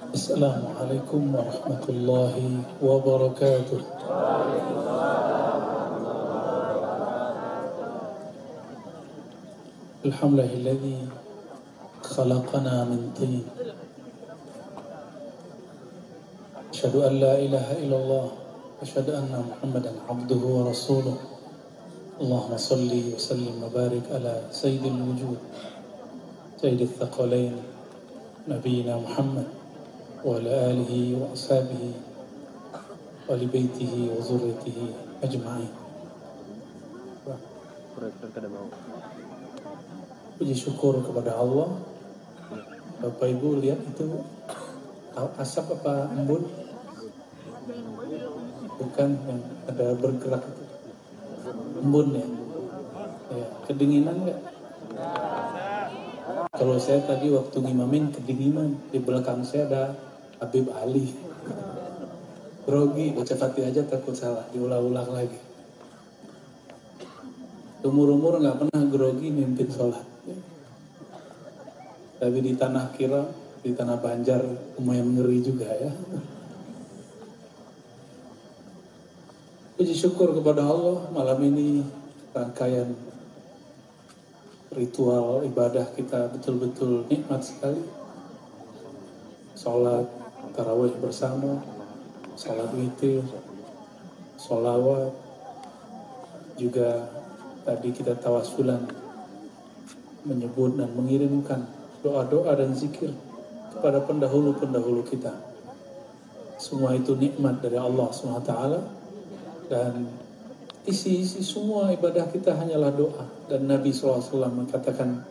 Assalamualaikum warahmatullahi wabarakatuh. Alhamdulillahilladzi khalaqana min tin. Asyhadu an la ilaha illallah wa asyhadu anna Muhammadan abduhu wa rasuluh. Allahumma salli wa sallim wa barik ala sayyidil wujud, sayyidil thaqalain, nabiyina Muhammad wa ala alihi wa ashabihi wa li baitihi wa zurriyatihi ajma'in. Puji syukur kepada Allah. Bapak Ibu lihat itu asap apa embun? Bukan, yang ada bergerak itu. Embun ya? Ya, kedinginan nggak? Kalau saya tadi waktu ngimamin kedinginan, di belakang saya ada Habib Ali. Grogi, baca Fatihah aja takut salah, diulang-ulang lagi. Umur-umur nggak pernah grogi mimpin sholat. Tapi di tanah Kira, di tanah Banjar, lumayan ngeri juga ya. Puji syukur kepada Allah, malam ini rangkaian ritual ibadah kita betul-betul nikmat sekali. Sholat tarawih bersama, sholat witir, sholawat, juga tadi kita tawasulan menyebut dan mengirimkan doa-doa dan zikir kepada pendahulu-pendahulu kita. Semua itu nikmat dari Allah SWT, dan isi semua ibadah kita hanyalah doa. Dan Nabi SAW mengatakan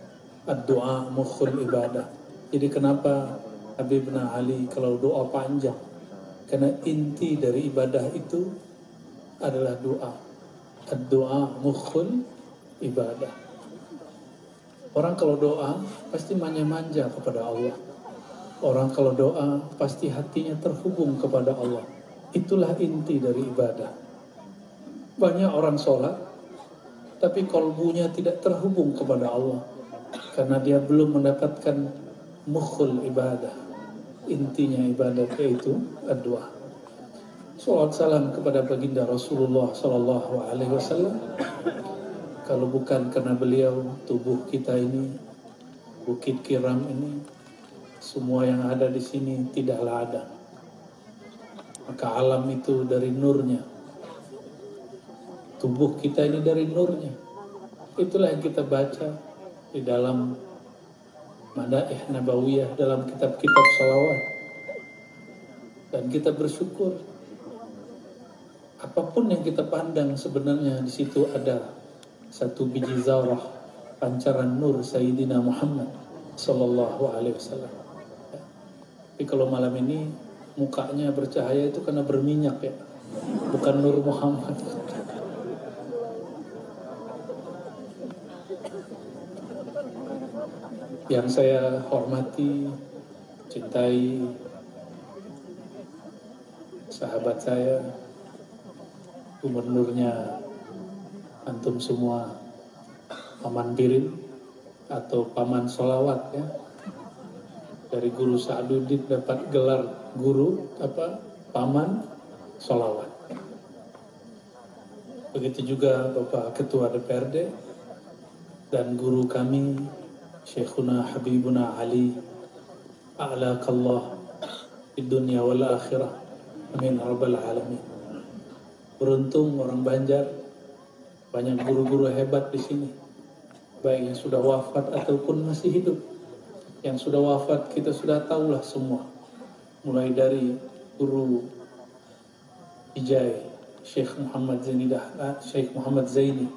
ad-doa mukhul ibadah. Jadi kenapa Habibna Ali kalau doa panjang? Karena inti dari ibadah itu adalah doa. Ad-doa mukhul ibadah. Orang kalau doa pasti manja-manja kepada Allah. Orang kalau doa pasti hatinya terhubung kepada Allah. Itulah inti dari ibadah. Banyak orang sholat, tapi kolbunya tidak terhubung kepada Allah, karena dia belum mendapatkan mukhul ibadah. Intinya ibadah yaitu doa. Salawat salam kepada baginda Rasulullah Sallallahu Alaihi Wasallam. Kalau bukan karena beliau, tubuh kita ini, Bukit Kiram ini, semua yang ada di sini tidaklah ada. Maka alam itu dari nurnya. Tubuh kita ini dari nurnya. Itulah yang kita baca di dalam Madaih Nabawiyah, dalam kitab-kitab salawat. Dan kita bersyukur, apapun yang kita pandang sebenarnya di situ ada satu biji zarah, pancaran nur Sayyidina Muhammad Sallallahu Alaihi Wasallam. Tapi kalau malam ini mukanya bercahaya itu karena berminyak ya, bukan nur Muhammad. Yang saya hormati, cintai, sahabat saya, gubernurnya antum semua, Paman Birin atau Paman Solawat ya. Dari Guru Sa'aduddin dapat gelar guru Paman Solawat. Begitu juga Bapak Ketua DPRD dan guru kami Syekhuna Habibuna Ali, a'lakallah di dunia wal akhirah, amin rabbal alamin. Beruntung orang Banjar, banyak guru-guru hebat di sini, baik yang sudah wafat ataupun masih hidup. Yang sudah wafat kita sudah tahulah semua, mulai dari guru Ijai Syekh Muhammad Zaini,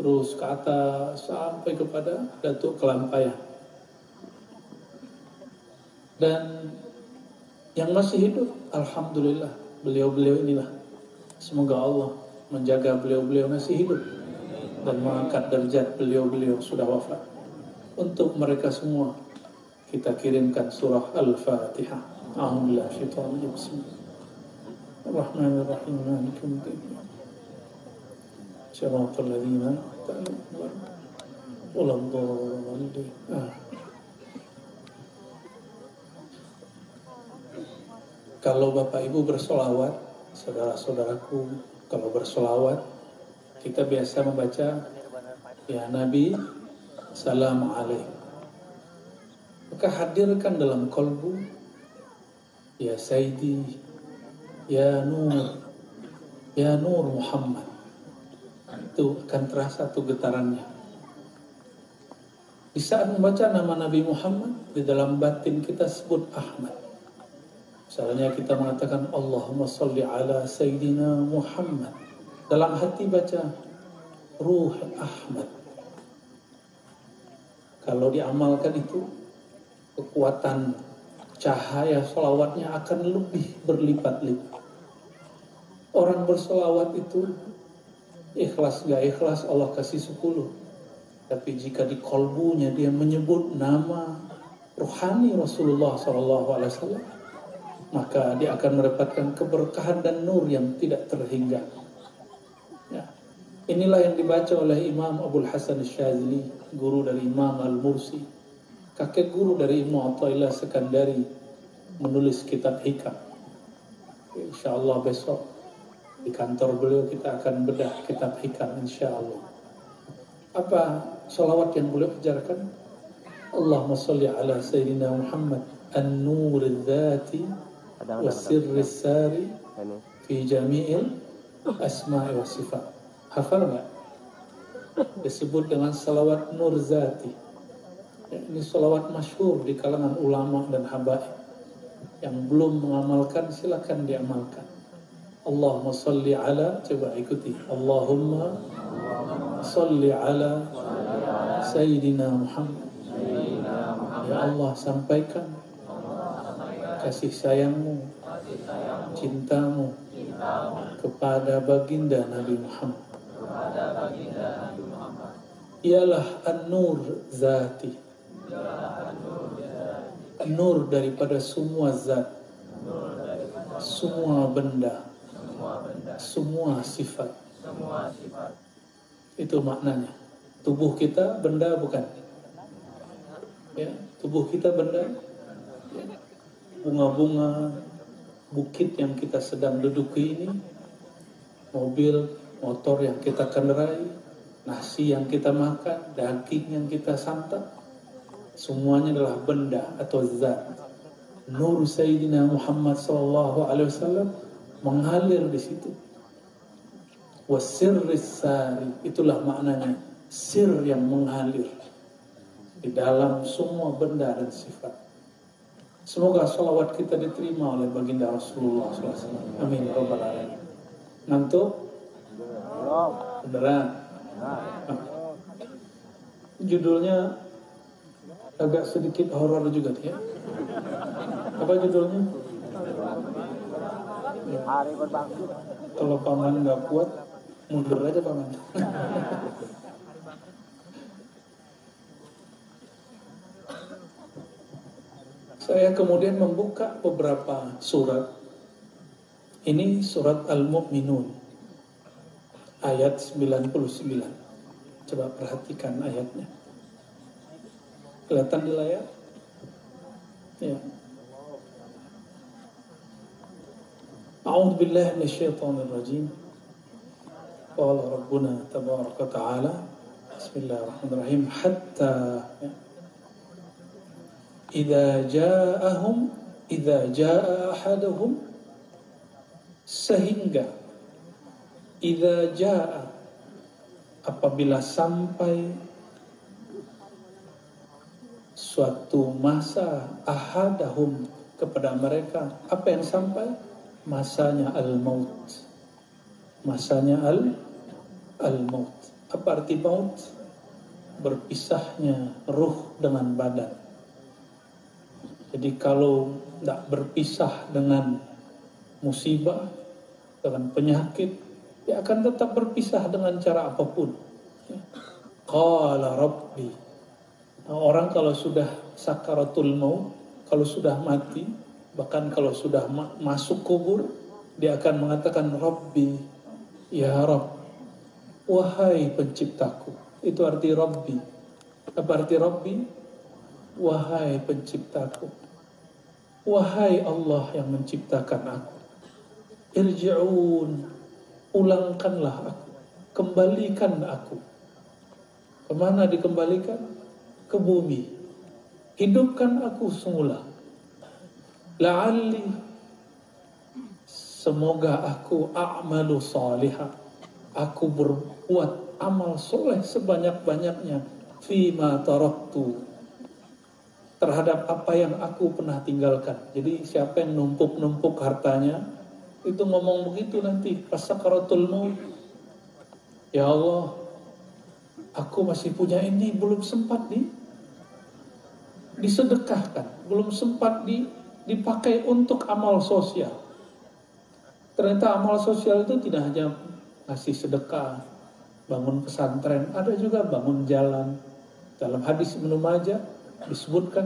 terus ke atas sampai kepada Datuk Kelampaya. Dan yang masih hidup, alhamdulillah, beliau-beliau inilah. Semoga Allah menjaga beliau-beliau masih hidup dan mengangkat derajat beliau-beliau sudah wafat. Untuk mereka semua kita kirimkan surah Al-Fatihah. A'udzubillahi minasyaitonir rajim. Bismillahirrahmanirrahim. Maliki yaumiddin. Shiratal ladzina an'amta 'alaihim ghairil maghdubi 'alaihim. kalau Bapak Ibu bersolawat, saudara-saudaraku, kalau bersolawat, kita biasa membaca, ya Nabi, salam alaih. Maka hadirkan dalam kolbu, ya Sayyidi, ya Nur Muhammad. Itu akan terasa tuh getarannya. Di saat membaca nama Nabi Muhammad, di dalam batin kita sebut Ahmad. Misalnya kita mengatakan Allahumma salli ala Sayyidina Muhammad. Dalam hati baca Ruh Ahmad. Kalau diamalkan itu, kekuatan cahaya sholawatnya akan lebih berlipat-lipat. Orang bersolawat itu ikhlas gak ikhlas Allah kasih 10. Tapi jika di kolbunya dia menyebut nama rohani Rasulullah SAW, maka dia akan mendapatkan keberkahan dan nur yang tidak terhingga. Ya. Inilah yang dibaca oleh Imam Abul Hasan Syadzili, guru dari Imam Al-Mursi, kakek guru dari Imam Athaillah Sekandari, menulis kitab hikam. Insyaallah besok di kantor beliau kita akan bedah kitab hikam insyaallah. Apa salawat yang beliau ajarkan? Allahumma salli ala Sayyidina Muhammad an-nur al-dhati والسر الساري في جميع الأسماء والصفات. Hafal nggak? Disebut dengan salawat Nur Zati. Ya, ini salawat masyhur di kalangan ulama dan habaib. Yang belum mengamalkan silakan diamalkan. Allahumma salli ala, coba ikuti. Allahumma salli ala Sayyidina Muhammad. Ya Allah, sampaikan kasih sayangmu, cintamu kepada baginda Nabi Muhammad. Ialah an-nur zati, nur daripada semua zat, semua benda, semua sifat. Itu maknanya. Tubuh kita benda bukan? Ya, tubuh kita benda. Ya. Bunga-bunga, bukit yang kita sedang duduki ini, mobil, motor yang kita kendarai, nasi yang kita makan, daging yang kita santap, semuanya adalah benda atau zat. Nur Sayyidina Muhammad SAW mengalir di situ. Wasirris sari, itulah maknanya, sir yang mengalir di dalam semua benda dan sifat. Semoga salawat kita diterima oleh baginda Rasulullah SAW. Amin ya rabbal alamin. Ngantuk? Beneran? Judulnya agak sedikit horor juga ya. Apa judulnya? Hari berbangkit. Kalau paman nggak kuat, mundur aja paman. Saya kemudian membuka beberapa surat. Ini surat Al-Mu'minun ayat 99. Coba perhatikan ayatnya. Kelihatan di layar? Ya. A'udzu billahi minasyaitonir rajim. Qala Rabbuna tabaraka ta'ala. Bismillahirrahmanirrahim. Hatta Idza jaa ahaduhum, sehingga idza jaa, apabila sampai suatu masa, ahadahum, kepada mereka, apa yang sampai? Masanya al-maut. Masanya al-maut. Apa arti maut? Berpisahnya ruh dengan badan. Jadi kalau tidak berpisah dengan musibah, dengan penyakit, dia akan tetap berpisah dengan cara apapun. Qala Rabbi. Nah, orang kalau sudah sakaratul maut, kalau sudah mati, bahkan kalau sudah masuk kubur, dia akan mengatakan Rabbi, ya Rabb, wahai penciptaku. Itu arti Rabbi. Apa arti Rabbi? Wahai penciptaku. Wahai Allah yang menciptakan aku, irji'un, pulangkanlah aku, kembalikan aku. Kemana dikembalikan? Ke bumi. Hidupkan aku semula. La'alli, semoga aku a'malu salihah, aku berbuat amal soleh sebanyak-banyaknya, fima taraktu, terhadap apa yang aku pernah tinggalkan. Jadi siapa yang numpuk-numpuk hartanya, itu ngomong begitu nanti pas sakaratul maut. Ya Allah, aku masih punya ini, belum sempat disedekahkan, belum sempat dipakai untuk amal sosial. Ternyata amal sosial itu tidak hanya ngasih sedekah, bangun pesantren, ada juga bangun jalan. Dalam hadis Ibnu Majah disebutkan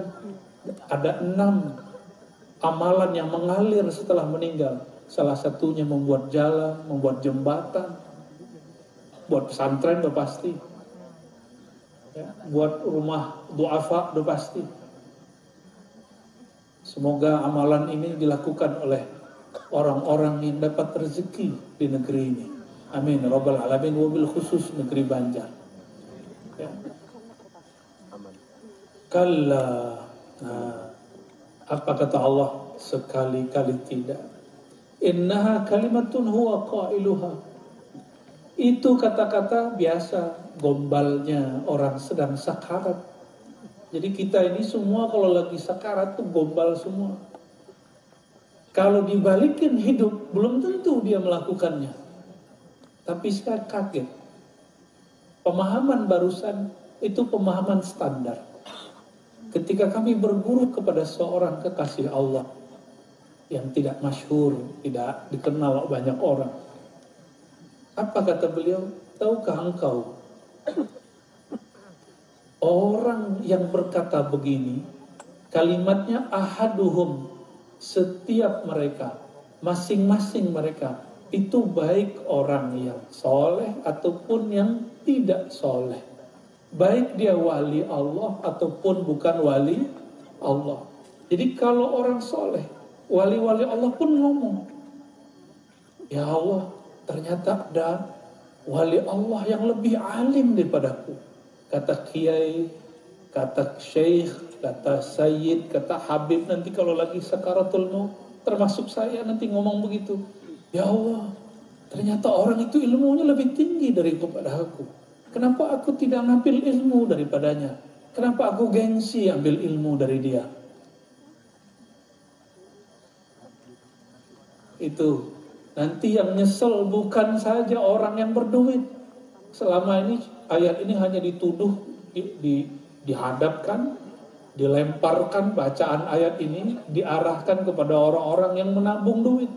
ada 6 amalan yang mengalir setelah meninggal. Salah satunya membuat jalan, membuat jembatan, buat pesantren udah pasti, ya, buat rumah duafa udah pasti. Semoga amalan ini dilakukan oleh orang-orang yang dapat rezeki di negeri ini. Amin rabbal alamin, wabil khusus negeri Banjar. Ya. Kalla, apa kata Allah? Sekali-kali tidak. Innaha kalimatun huwa qailuha. Itu kata-kata biasa, gombalnya orang sedang sakarat. Jadi kita ini semua kalau lagi sakarat tuh gombal semua. Kalau dibalikin hidup, belum tentu dia melakukannya. Tapi saya kaget. Pemahaman barusan itu pemahaman standar. Ketika kami berguru kepada seorang kekasih Allah yang tidak masyhur, tidak dikenal banyak orang. Apa kata beliau? Tahukah engkau, orang yang berkata begini, kalimatnya ahaduhum, setiap mereka, masing-masing mereka, itu baik orang yang soleh ataupun yang tidak soleh. Baik dia wali Allah ataupun bukan wali Allah. Jadi kalau orang soleh, wali-wali Allah pun ngomong, ya Allah, ternyata ada wali Allah yang lebih alim daripadaku. Kata kiai, kata syekh, kata sayyid, kata habib, nanti kalau lagi sakaratul maut, termasuk saya nanti ngomong begitu. Ya Allah, ternyata orang itu ilmunya lebih tinggi daripada aku. Kenapa aku tidak ngambil ilmu daripadanya? Kenapa aku gengsi ambil ilmu dari dia? Itu nanti yang nyesel bukan saja orang yang berduit. Selama ini ayat ini hanya dituduh, dihadapkan, dilemparkan bacaan ayat ini, diarahkan kepada orang-orang yang menabung duit,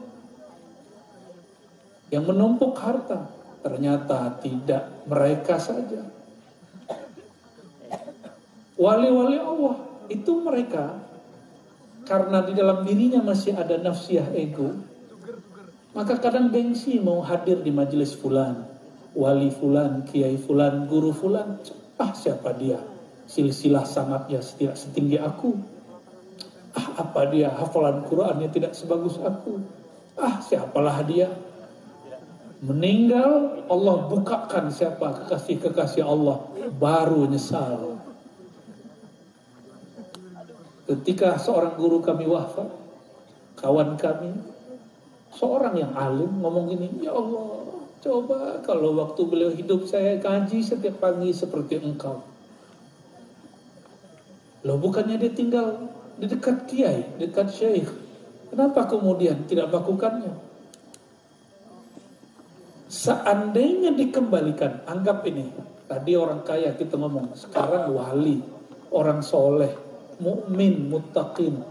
yang menumpuk harta. Ternyata tidak mereka saja. Wali-wali Allah itu mereka, karena di dalam dirinya masih ada nafsiyah ego, maka kadang gengsi mau hadir di majelis fulan, wali fulan, kiai fulan, guru fulan. Siapa dia? Silsilah sangatnya tidak setinggi aku. Apa dia? Hafalan Qurannya tidak sebagus aku. Siapalah dia? Meninggal, Allah bukakan siapa kekasih-kekasih Allah, baru nyesal. Ketika seorang guru kami wafat, kawan kami, seorang yang alim ngomong gini, ya Allah, coba kalau waktu beliau hidup saya kaji setiap pagi seperti engkau. Loh, bukannya dia tinggal di dekat kiai, dekat syekh, kenapa kemudian tidak melakukannya? Seandainya dikembalikan, anggap ini, tadi orang kaya kita ngomong, sekarang wali, orang soleh, mukmin, muttaqin.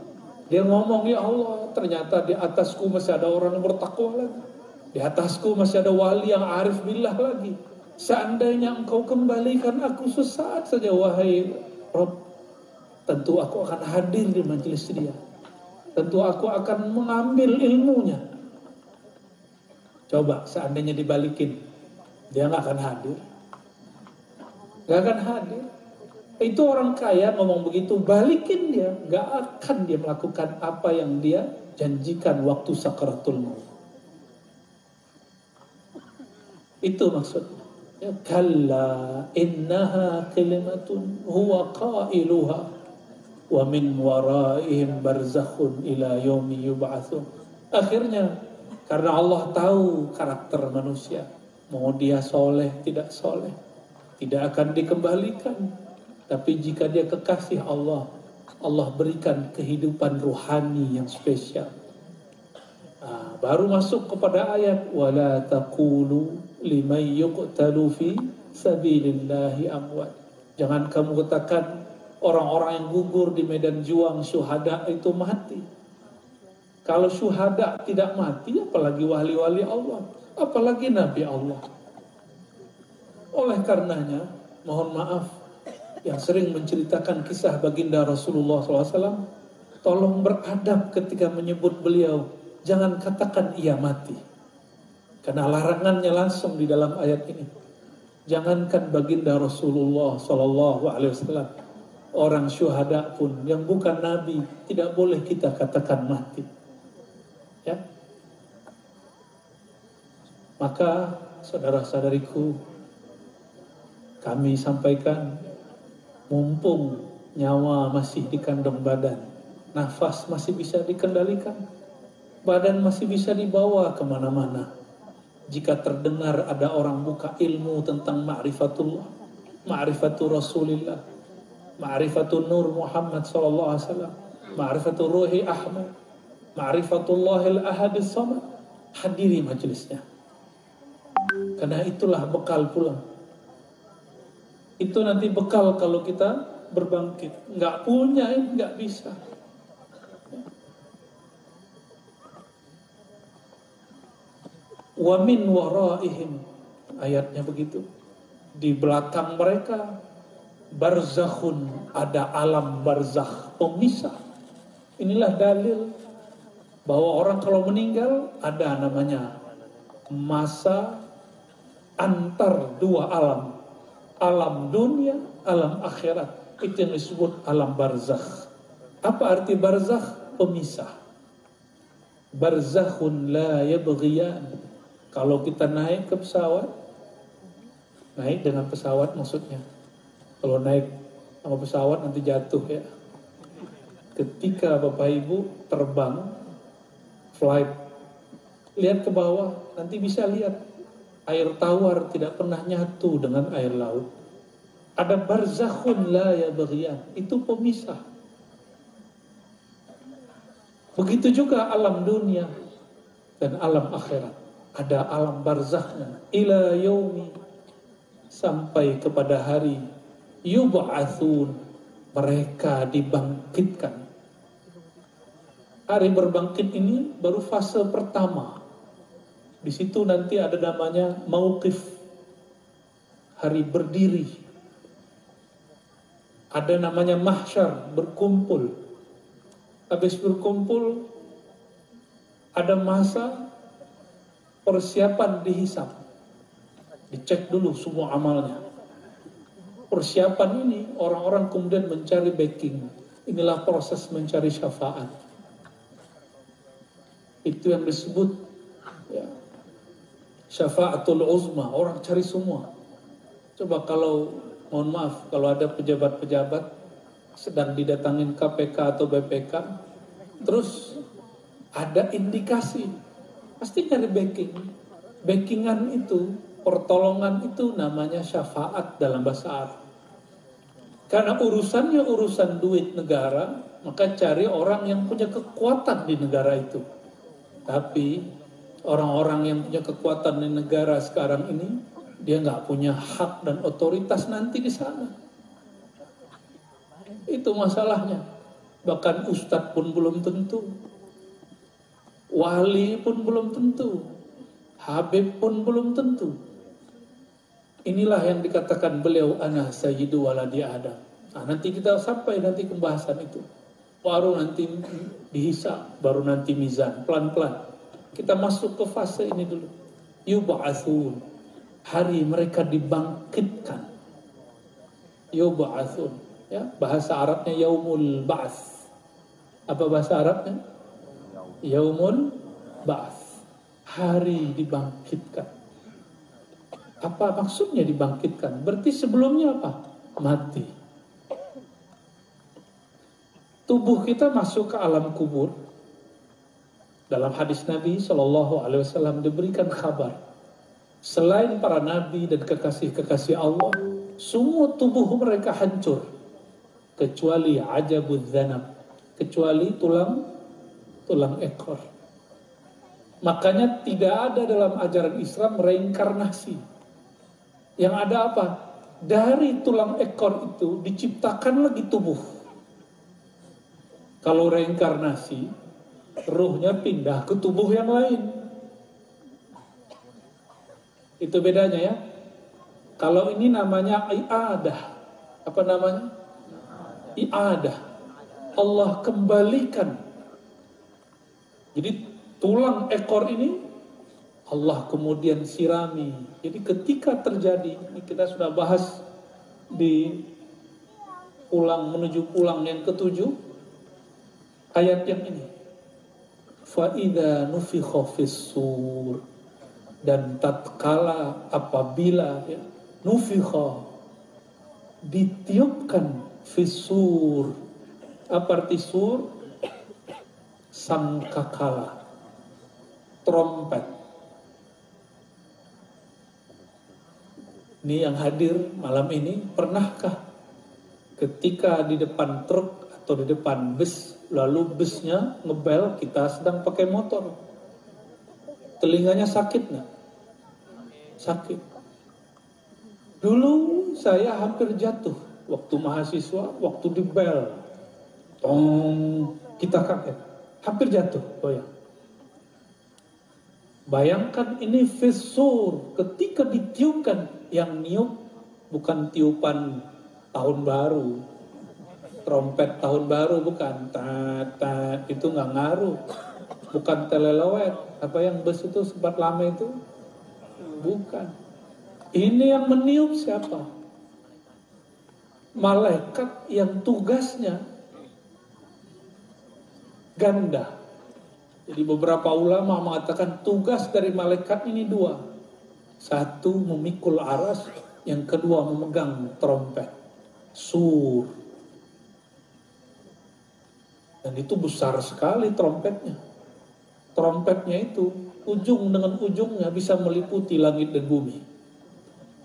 Dia ngomong, ya Allah, ternyata di atasku masih ada orang yang bertakwa lagi. Di atasku masih ada wali yang arif billah lagi. Seandainya engkau kembalikan aku sesaat saja, wahai Rabb, tentu aku akan hadir di majelis dia. Tentu aku akan mengambil ilmunya. Coba seandainya dibalikin, dia nggak akan hadir. Nggak akan hadir. Itu orang kaya ngomong begitu, balikin dia, gak akan dia melakukan apa yang dia janjikan waktu sakaratul maut. Itu maksudnya. Ya, kalla innaha kalimatun huwa qailuha wa min waraihim barzakhun ila yaumi yub'atsun. Akhirnya karena Allah tahu karakter manusia, mau dia soleh tidak soleh, tidak akan dikembalikan. Tapi jika dia kekasih Allah, Allah berikan kehidupan ruhani yang spesial. Baru masuk kepada ayat wala taqulu liman yuqtalu fi sabilillahi amwat. Jangan kamu katakan orang-orang yang gugur di medan juang syuhada itu mati. Kalau syuhada tidak mati, apalagi wali-wali Allah, apalagi nabi Allah. Oleh karenanya, mohon maaf yang sering menceritakan kisah baginda Rasulullah SAW, tolong beradab ketika menyebut beliau. Jangan katakan ia mati. Karena larangannya langsung di dalam ayat ini. Jangankan baginda Rasulullah SAW, orang syuhada pun yang bukan nabi tidak boleh kita katakan mati. Ya. Maka saudara-saudariku, kami sampaikan, mumpung nyawa masih di kandung badan, nafas masih bisa dikendalikan, badan masih bisa dibawa kemana-mana. Jika terdengar ada orang buka ilmu tentang ma'rifatullah, ma'rifatul Rasulillah, ma'rifatul Nur Muhammad SAW, ma'rifatul Ruhi Ahmad, ma'rifatullahil ahadis samad, hadiri majelisnya. Karena itulah bekal pulang. Itu nanti bekal kalau kita berbangkit. Nggak punya, nggak bisa. Wa min waraihim, ayatnya begitu. Di belakang mereka barzakhun, ada alam barzakh, pemisah. Inilah dalil bahwa orang kalau meninggal ada namanya masa antar dua alam. Alam dunia, alam akhirat. Itu yang disebut alam barzakh. Apa arti barzakh? Pemisah. Barzakhun la yabghiyan. Kalau kita naik ke pesawat, naik dengan pesawat maksudnya. Kalau naik sama pesawat nanti jatuh ya. Ketika Bapak Ibu terbang, flight, lihat ke bawah, nanti bisa lihat air tawar tidak pernah nyatu dengan air laut. Ada barzakhun la yabghiyan, itu pemisah. Begitu juga alam dunia dan alam akhirat. Ada alam barzakhnya ila yaumi, sampai kepada hari yub'atsun, mereka dibangkitkan. Hari berbangkit ini baru fase pertama. Di situ nanti ada namanya mauqif, hari berdiri. Ada namanya mahsyar, berkumpul. Habis berkumpul ada masa persiapan dihisab. Dicek dulu semua amalnya. Persiapan ini orang-orang kemudian mencari backing. Inilah proses mencari syafaat. Itu yang disebut ya, syafaatul uzma. Orang cari semua. Coba kalau, mohon maaf, kalau ada pejabat-pejabat sedang didatangin KPK atau BPK, terus ada indikasi, pasti cari backing. Backingan itu, pertolongan itu namanya syafaat dalam bahasa Arab. Karena urusannya urusan duit negara, maka cari orang yang punya kekuatan di negara itu. Tapi orang-orang yang punya kekuatan di negara sekarang ini, dia nggak punya hak dan otoritas nanti di sana. Itu masalahnya. Bahkan ustadz pun belum tentu, wali pun belum tentu, habib pun belum tentu. Inilah yang dikatakan beliau, ana sayyidu waladi Adam. Nah, nanti kita sampai nanti pembahasan itu. Baru nanti dihisab, baru nanti mizan, pelan-pelan. Kita masuk ke fase ini dulu. Yub'atsun, hari mereka dibangkitkan. Yub'atsun, Ya, bahasa Arabnya yaumul ba'ats. Apa bahasa Arabnya? Yaumul ba'ats. Hari dibangkitkan. Apa maksudnya dibangkitkan? Berarti sebelumnya apa? Mati. Tubuh kita masuk ke alam kubur. Dalam hadis Nabi SAW diberikan kabar, selain para nabi dan kekasih-kekasih Allah, semua tubuh mereka hancur, kecuali ajabudz dzanab, kecuali tulang ekor. Makanya tidak ada dalam ajaran Islam reinkarnasi. Yang ada apa? Dari tulang ekor itu diciptakan lagi tubuh. Kalau reinkarnasi, ruhnya pindah ke tubuh yang lain. Itu bedanya ya. Kalau ini namanya i'adah. Apa namanya? I'adah. Allah kembalikan. Jadi tulang ekor ini Allah kemudian sirami. Jadi ketika terjadi, ini kita sudah bahas di menuju pulang yang ketujuh, ayat yang ini. Fa'idha nufikha fis-sur, dan tatkala apabila ya, nufikha ditiupkan fis-sur. Apa arti sur? Sangkakala, trompet. Ini yang hadir malam ini, pernahkah ketika di depan truk atau di depan bus, lalu busnya ngebel, kita sedang pakai motor, telinganya sakit nggak? Sakit. Dulu saya hampir jatuh waktu mahasiswa, waktu di bel, kita kaget, hampir jatuh, goyang. Bayangkan ini fissur, ketika ditiupkan, yang niup bukan tiupan tahun baru, trompet tahun baru, bukan, tat, itu nggak ngaruh, bukan telelewet, apa yang bus itu sempat lama itu, bukan. Ini yang meniup siapa? Malaikat yang tugasnya ganda. Jadi beberapa ulama mengatakan tugas dari malaikat ini dua. Satu memikul aras, yang kedua memegang trompet, sur. Dan itu besar sekali trompetnya. Trompetnya itu ujung dengan ujungnya bisa meliputi langit dan bumi.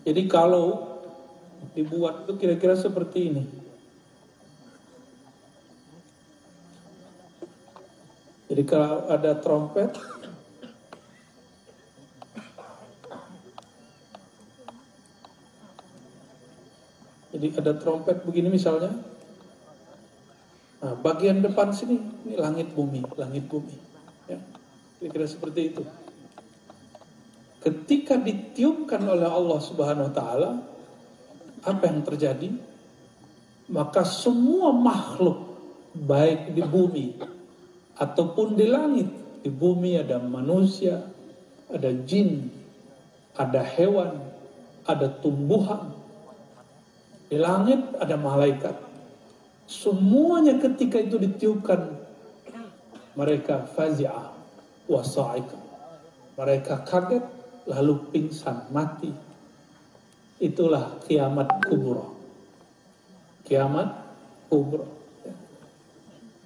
Jadi kalau dibuat itu kira-kira seperti ini. Jadi kalau ada trompet, jadi ada trompet begini misalnya. Nah, bagian depan sini ini langit bumi, ya, kira-kira seperti itu. Ketika ditiupkan oleh Allah Subhanahu Wa Taala, apa yang terjadi? Maka semua makhluk, baik di bumi ataupun di langit, di bumi ada manusia, ada jin, ada hewan, ada tumbuhan, di langit ada malaikat. Semuanya ketika itu ditiupkan, mereka fazi'ah wa sa'ika, mereka kaget lalu pingsan, mati. Itulah kiamat kubro. Kiamat kubro.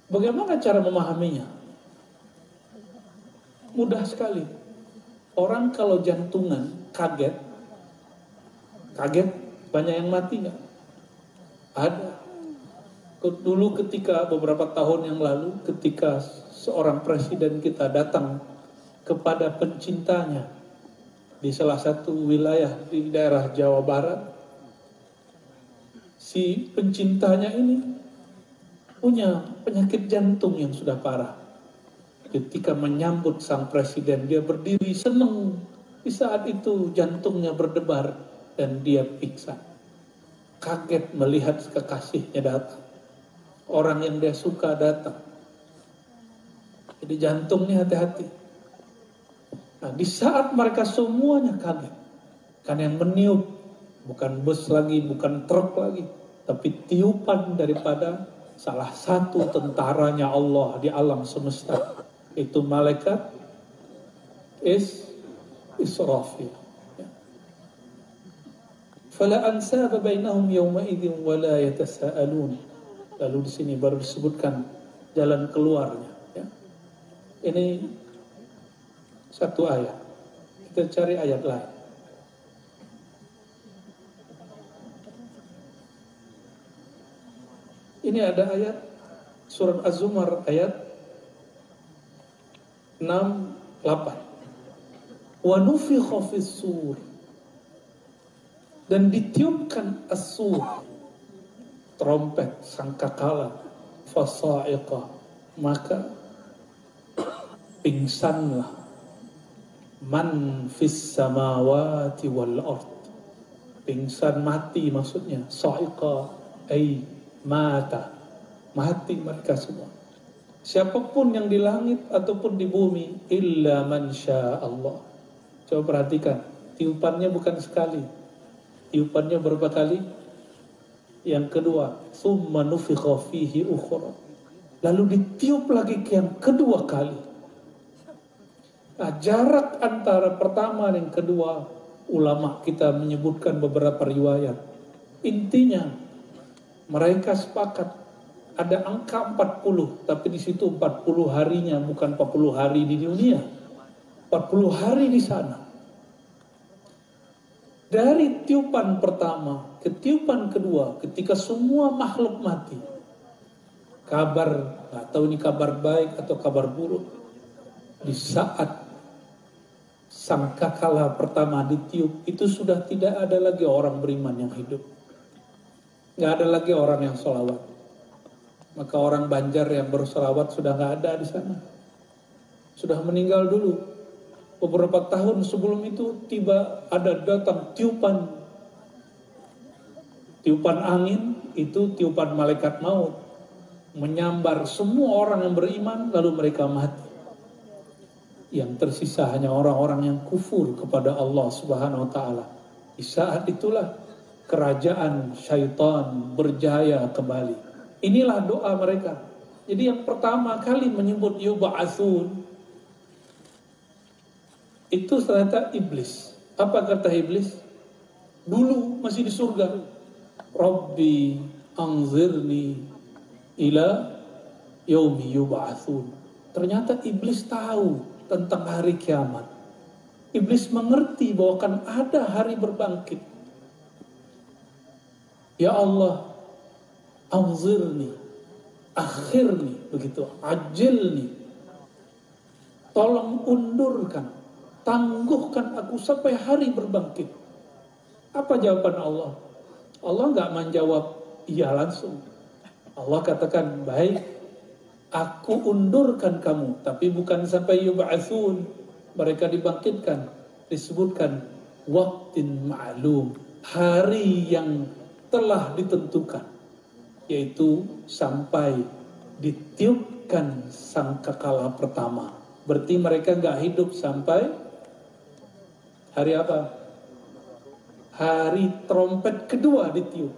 Bagaimana cara memahaminya? Mudah sekali. Orang kalau jantungan kaget, banyak yang mati nggak? Ada. Dulu ketika beberapa tahun yang lalu, ketika seorang presiden kita datang kepada pencintanya di salah satu wilayah di daerah Jawa Barat, si pencintanya ini punya penyakit jantung yang sudah parah. Ketika menyambut sang presiden, dia berdiri senang. Di saat itu jantungnya berdebar dan dia pingsan. Kaget melihat kekasihnya datang. Orang yang dia suka datang. Jadi jantungnya hati-hati. Nah, di saat mereka semuanya kaget, kan yang meniup bukan bus lagi, bukan truk lagi, tapi tiupan daripada salah satu tentaranya Allah di alam semesta, itu malaikat Israfil. Fala ansaba bainahum yawma idzin wa la yatasaalun. Lalu di sini baru disebutkan jalan keluarnya. Ya. Ini satu ayat. Kita cari ayat lain. Ini ada ayat surat Az-Zumar ayat 6-8. Wa nufikha fis-sur, dan ditiupkan as-sur, trompet sangkakala, fasa'iqa, maka pingsanlah man fis samawati wal ard. Pingsan mati maksudnya, sa'iqa ay mata, mati mereka semua. Siapapun yang di langit ataupun di bumi, illa man syaa Allah. Coba perhatikan, tiupannya bukan sekali. Tiupannya berapa kali? Yang kedua, summa nufikha fihi ukhra. Lalu ditiup lagi yang kedua kali. Nah, jarak antara pertama dan kedua, ulama kita menyebutkan beberapa riwayat. Intinya, mereka sepakat ada angka 40, tapi di situ 40 harinya, bukan 40 hari di dunia. 40 hari di sana. Dari tiupan pertama ke tiupan kedua, ketika semua makhluk mati, kabar, nggak tahu ini kabar baik atau kabar buruk, di saat sangkakala pertama ditiup, itu sudah tidak ada lagi orang beriman yang hidup. Nggak ada lagi orang yang sholawat. Maka orang Banjar yang bersolawat sudah nggak ada di sana. Sudah meninggal dulu. Beberapa tahun sebelum itu tiba ada datang tiupan angin, itu tiupan malaikat maut, menyambar semua orang yang beriman, lalu mereka mati. Yang tersisa hanya orang-orang yang kufur kepada Allah Subhanahu wa Ta'ala. Di saat itulah kerajaan syaitan berjaya kembali. Inilah doa mereka. Jadi yang pertama kali menyebut yub'atsun itu ternyata iblis. Apa kata iblis? Dulu masih di surga. Rabbi anzirni ila yaumi yub'atsun. Ternyata iblis tahu tentang hari kiamat. Iblis mengerti bahwa akan ada hari berbangkit. Ya Allah, anzirni, akhirni, begitu, ajilni. Tolong undurkan, tangguhkan aku sampai hari berbangkit. Apa jawaban Allah? Allah nggak menjawab iya langsung. Allah katakan, baik, aku undurkan kamu, tapi bukan sampai yub'atsun, mereka dibangkitkan. Disebutkan waqtin ma'lum, hari yang telah ditentukan, yaitu sampai ditiupkan sangkakala pertama. Berarti mereka nggak hidup sampai hari apa? Hari trompet kedua ditiup.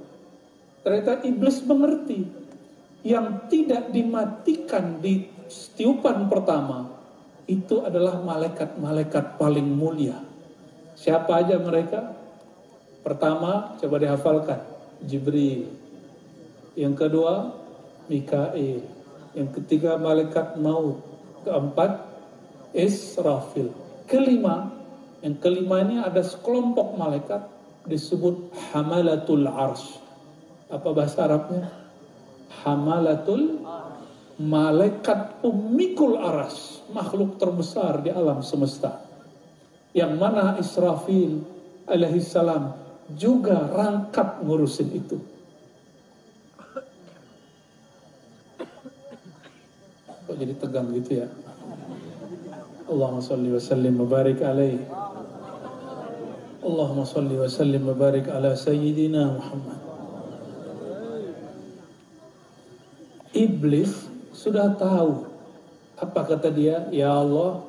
Ternyata iblis mengerti, yang tidak dimatikan di tiupan pertama itu adalah malaikat-malaikat paling mulia. Siapa aja mereka? Pertama, coba dihafalkan, Jibril. Yang kedua, Mikail. Yang ketiga, malaikat maut. Keempat, Israfil. Yang kelima ini ada sekelompok malaikat disebut Hamalatul Arsh. Apa bahasa Arabnya? Hamalatul, malaikat pemikul aras, makhluk terbesar di alam semesta. Yang mana Israfil alaihissalam juga rangkap ngurusin itu. Kok jadi tegang gitu ya? Allahumma salli wa sallim wa barik alaihi. Allahumma salli wa sallim wa barik ala sayyidina Muhammad. Iblis sudah tahu. Apa kata dia? Ya Allah,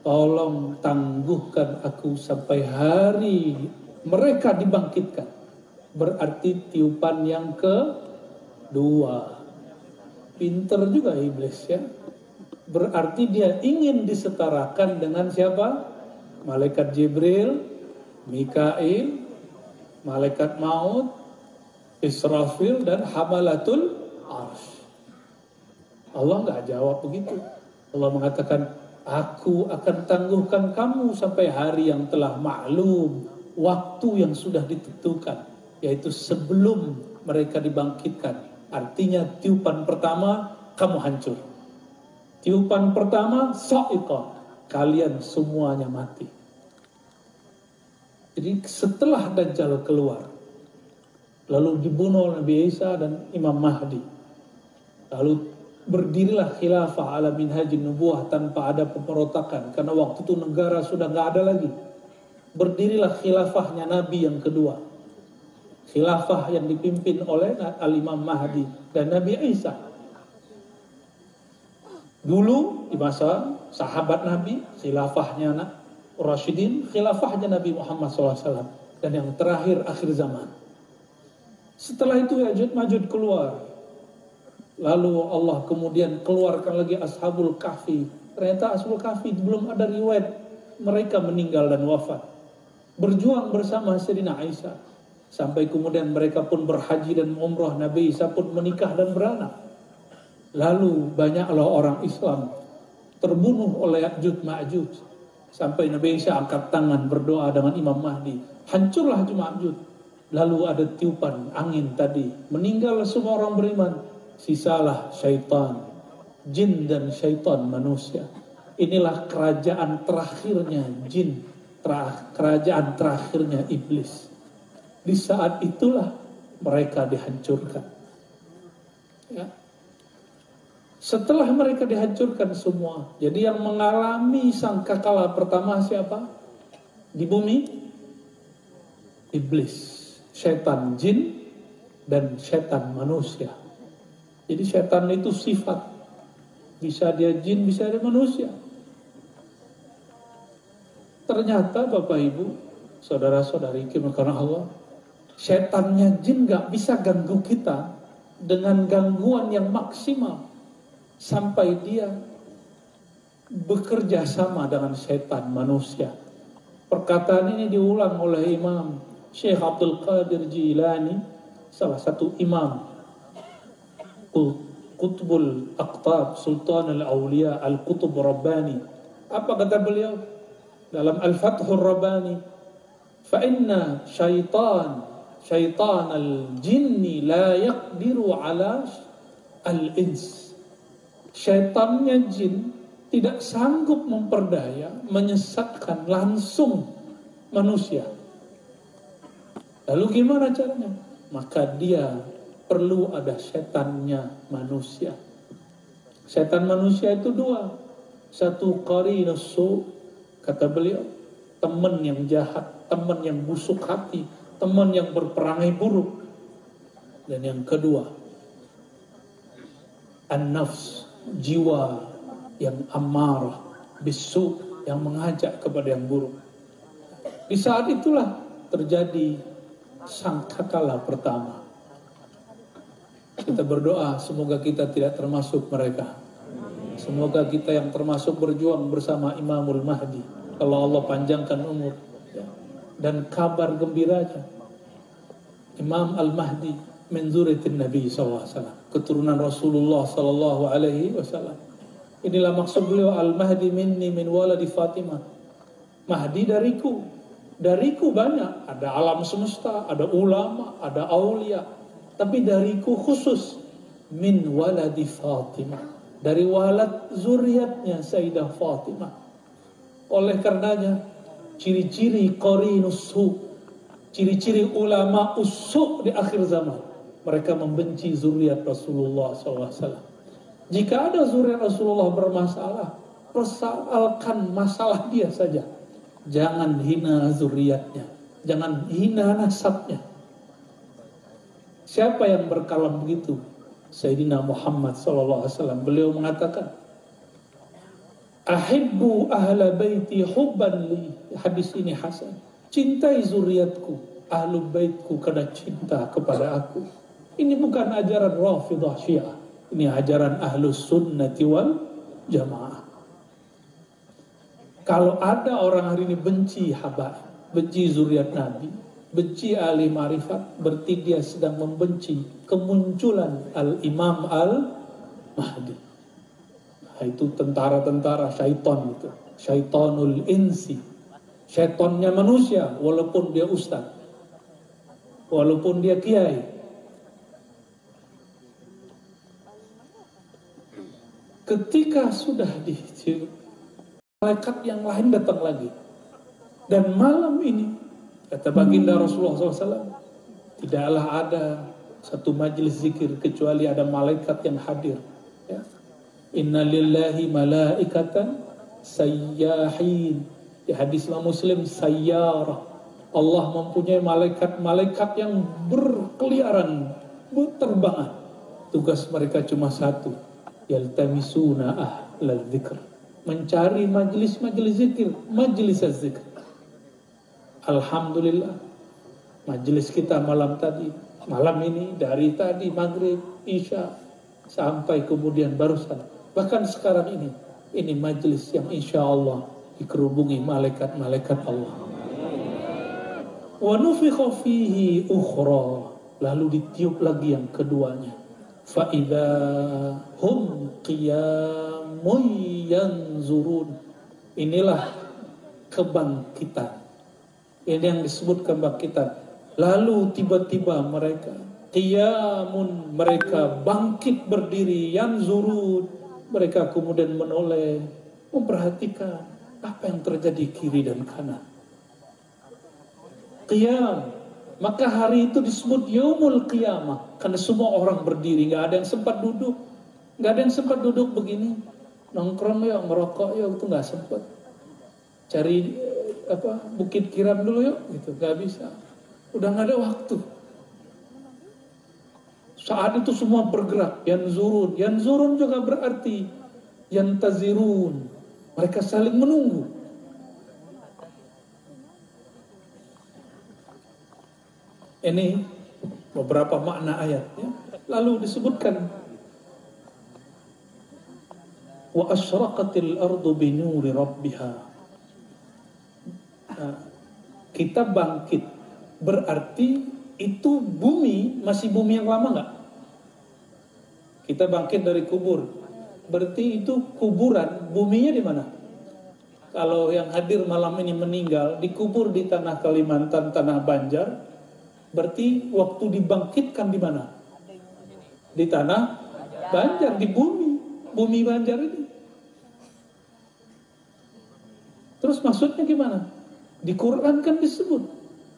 tolong tangguhkan aku sampai hari mereka dibangkitkan. berarti tiupan yang kedua. Pinter juga iblis ya. Berarti dia ingin disetarakan dengan siapa? Malaikat Jibril, Mikail, malaikat maut, Israfil, dan Hamalatul Arsy. Allah nggak jawab begitu. Allah mengatakan, aku akan tangguhkan kamu sampai hari yang telah maklum, waktu yang sudah ditentukan, yaitu sebelum mereka dibangkitkan. Artinya tiupan pertama kamu hancur. Tiupan pertama sa'iqah, kalian semuanya mati. Jadi setelah Dajjal keluar, lalu dibunuh Nabi Isa dan Imam Mahdi, lalu berdirilah khilafah ala minhajin nubuah tanpa ada pemberontakan, karena waktu itu negara sudah nggak ada lagi. Berdirilah khilafahnya Nabi yang kedua, khilafah yang dipimpin oleh Al-Imam Mahdi dan Nabi Isa. Dulu di masa sahabat Nabi, khilafahnya Rasyidin, khilafahnya Nabi Muhammad SAW, dan yang terakhir akhir zaman. Setelah itu Ya'juj Ma'juj keluar. Lalu Allah kemudian keluarkan lagi Ashabul Kahfi. Ternyata Ashabul Kahfi belum ada riwayat mereka meninggal dan wafat. Berjuang bersama Sayyidina Isa. Sampai kemudian mereka pun berhaji dan umrah. Nabi Isa pun menikah dan beranak. Lalu banyaklah orang Islam terbunuh oleh Ya'juj Ma'juj. Sampai Nabi Isa angkat tangan berdoa dengan Imam Mahdi. Hancurlah Ya'juj Ma'juj. Lalu ada tiupan angin tadi. Meninggal semua orang beriman. Sisalah syaitan, jin dan syaitan manusia. Inilah kerajaan terakhirnya jin, kerajaan terakhirnya iblis. Di saat itulah mereka dihancurkan. Ya. Setelah mereka dihancurkan semua, jadi yang mengalami sangkakala pertama siapa? Di bumi? Iblis, syaitan jin, dan syaitan manusia. Jadi syaitan itu sifat. Bisa dia jin, bisa dia manusia. Ternyata Bapak Ibu, saudara-saudari karena Allah, syaitannya jin gak bisa ganggu kita dengan gangguan yang maksimal. Sampai dia bekerja sama dengan syaitan manusia. Perkataan ini diulang oleh Imam Syekh Abdul Qadir Jilani, salah satu imam Qutbul Aqtab, Sultan al-Awliya, Al-Qutub Rabbani. Apa kata beliau dalam Al-Fathur Rabbani? Fa inna syaitan al-jinni la yaqdiru ala al-ins. Syaitannya jin tidak sanggup memperdaya, menyesatkan langsung manusia. Lalu gimana caranya? Maka dia perlu ada setannya manusia. Setan manusia itu dua. Satu qarinus su, kata beliau, teman yang jahat, teman yang busuk hati, teman yang berperangai buruk. Dan yang kedua, an-nafs, jiwa yang amarah, bisu, yang mengajak kepada yang buruk. Di saat itulah terjadi sangkakala pertama. Kita berdoa semoga kita tidak termasuk mereka. Semoga kita yang termasuk berjuang bersama Imamul Mahdi, kalau Allah panjangkan umur. Dan kabar gembiranya, Imam Al-Mahdi min zuriyatin Nabi SAW, keturunan Rasulullah SAW. Inilah maksud beliau, Al-Mahdi minni min waladi Fatimah. Mahdi dariku banyak. Ada alam semesta, ada ulama, ada aulia. Tapi dariku khusus min waladi Fatimah, dari walad zuriatnya Sayyidah Fatimah. Oleh karenanya ciri-ciri qarinus su, ciri-ciri ulama usuk di akhir zaman, mereka membenci zuriat Rasulullah SAW. Jika ada zuriat Rasulullah bermasalah, persoalkan masalah dia saja. Jangan hina zuriatnya, jangan hina nasabnya. Siapa yang berkalam begitu? Sayyidina Muhammad SAW. Beliau mengatakan, ahibbu ahla baiti hubban li. Hadis ini hasan. Cintai zuriatku Ahlul Baitku karena cinta kepada aku. Ini bukan ajaran Rafidah Syiah. Ini ajaran Ahlus Sunnati wal Jamaah. Kalau ada orang hari ini benci habaib, benci zuriat Nabi, benci ahli marifat, berarti dia sedang membenci kemunculan Al-Imam Al-Mahdi. Nah, itu tentara-tentara syaitan itu. Syaitanul insi. Syaitannya manusia, walaupun dia ustaz. Walaupun dia kiai. Ketika sudah dicuri, malaikat yang lain datang lagi. Dan malam ini, kata baginda Rasulullah SAW, tidaklah ada satu majelis zikir kecuali ada malaikat yang hadir. Ya. Inna lillahi malaikatan sayyahin. Di hadis Muslim, sayyarah. Allah mempunyai malaikat-malaikat yang berkeliaran, berterbangan. Tugas mereka cuma satu, yaltamisuna ahlal dzikr, mencari majelis-majelis zikir, majelis zikir. Alhamdulillah, majelis kita malam ini dari tadi maghrib, isya sampai kemudian barusan, bahkan sekarang ini majelis yang insya Allah dikerubungi malaikat-malaikat Allah. Wa nufikha fihi ukhra, lalu ditiup lagi yang keduanya. Fa idza hum qiyamun yanzurun. Inilah kebangkitan. Ini yang disebut kebangkitan. Lalu tiba-tiba mereka qiyamun, mereka bangkit berdiri, yanzurun, mereka kemudian menoleh, memperhatikan apa yang terjadi kiri dan kanan. Qiyam, maka hari itu disebut yaumul qiyamah karena semua orang berdiri, nggak ada yang sempat duduk, nggak ada yang sempat duduk begini nongkrong yuk, merokok yuk, itu nggak sempat. Cari bukit kiram dulu yuk, gitu nggak bisa, udah nggak ada waktu. Saat itu semua bergerak, yanzurun juga berarti yantazirun, mereka saling menunggu. Ini beberapa makna ayatnya. Lalu disebutkan wa asyraqatil ardu binuri rabbiha. Kita bangkit berarti itu bumi masih bumi yang lama nggak? Kita bangkit dari kubur, berarti itu kuburan, buminya di mana? Kalau yang hadir malam ini meninggal dikubur di tanah Kalimantan, tanah Banjar, berarti waktu dibangkitkan di mana? Di tanah Banjar, di bumi Banjar ini. Terus maksudnya gimana? Di Quran kan disebut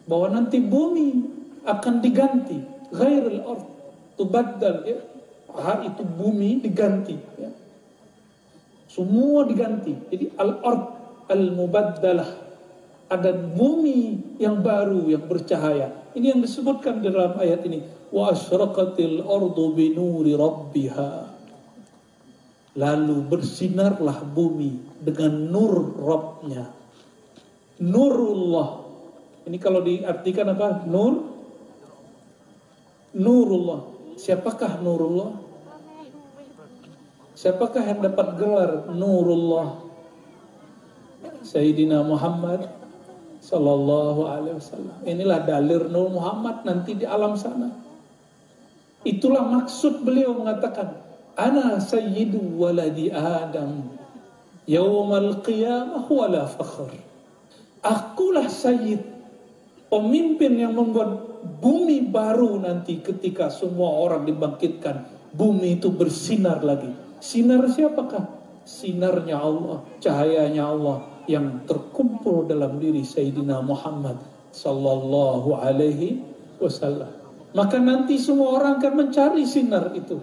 bahwa nanti bumi akan diganti, ghairul ard tubaddal, ya. Itu bumi diganti, ya. Semua diganti. Jadi al-ard al-mubaddalah, ada bumi yang baru yang bercahaya. Ini yang disebutkan di dalam ayat ini. Wa asyraqatil ardu binuri rabbiha. Lalu bersinarlah bumi dengan nur Rabbnya. Nurullah. Ini kalau diartikan apa? Nurullah. Siapakah Nurullah? Siapakah yang dapat gelar Nurullah? Sayyidina Muhammad Sallallahu Alaihi Wasallam. Inilah dalil Nur Muhammad nanti di alam sana. Itulah maksud beliau mengatakan, Ana sayyidu waladi Adam yawmal qiyamah wala fakhr. Akulah sayyid, pemimpin yang membuat bumi baru nanti ketika semua orang dibangkitkan. Bumi itu bersinar lagi. Sinar siapakah? Sinarnya Allah, cahayanya Allah yang terkumpul dalam diri Sayyidina Muhammad Sallallahu Alaihi Wasallam. Maka nanti semua orang akan mencari sinar itu.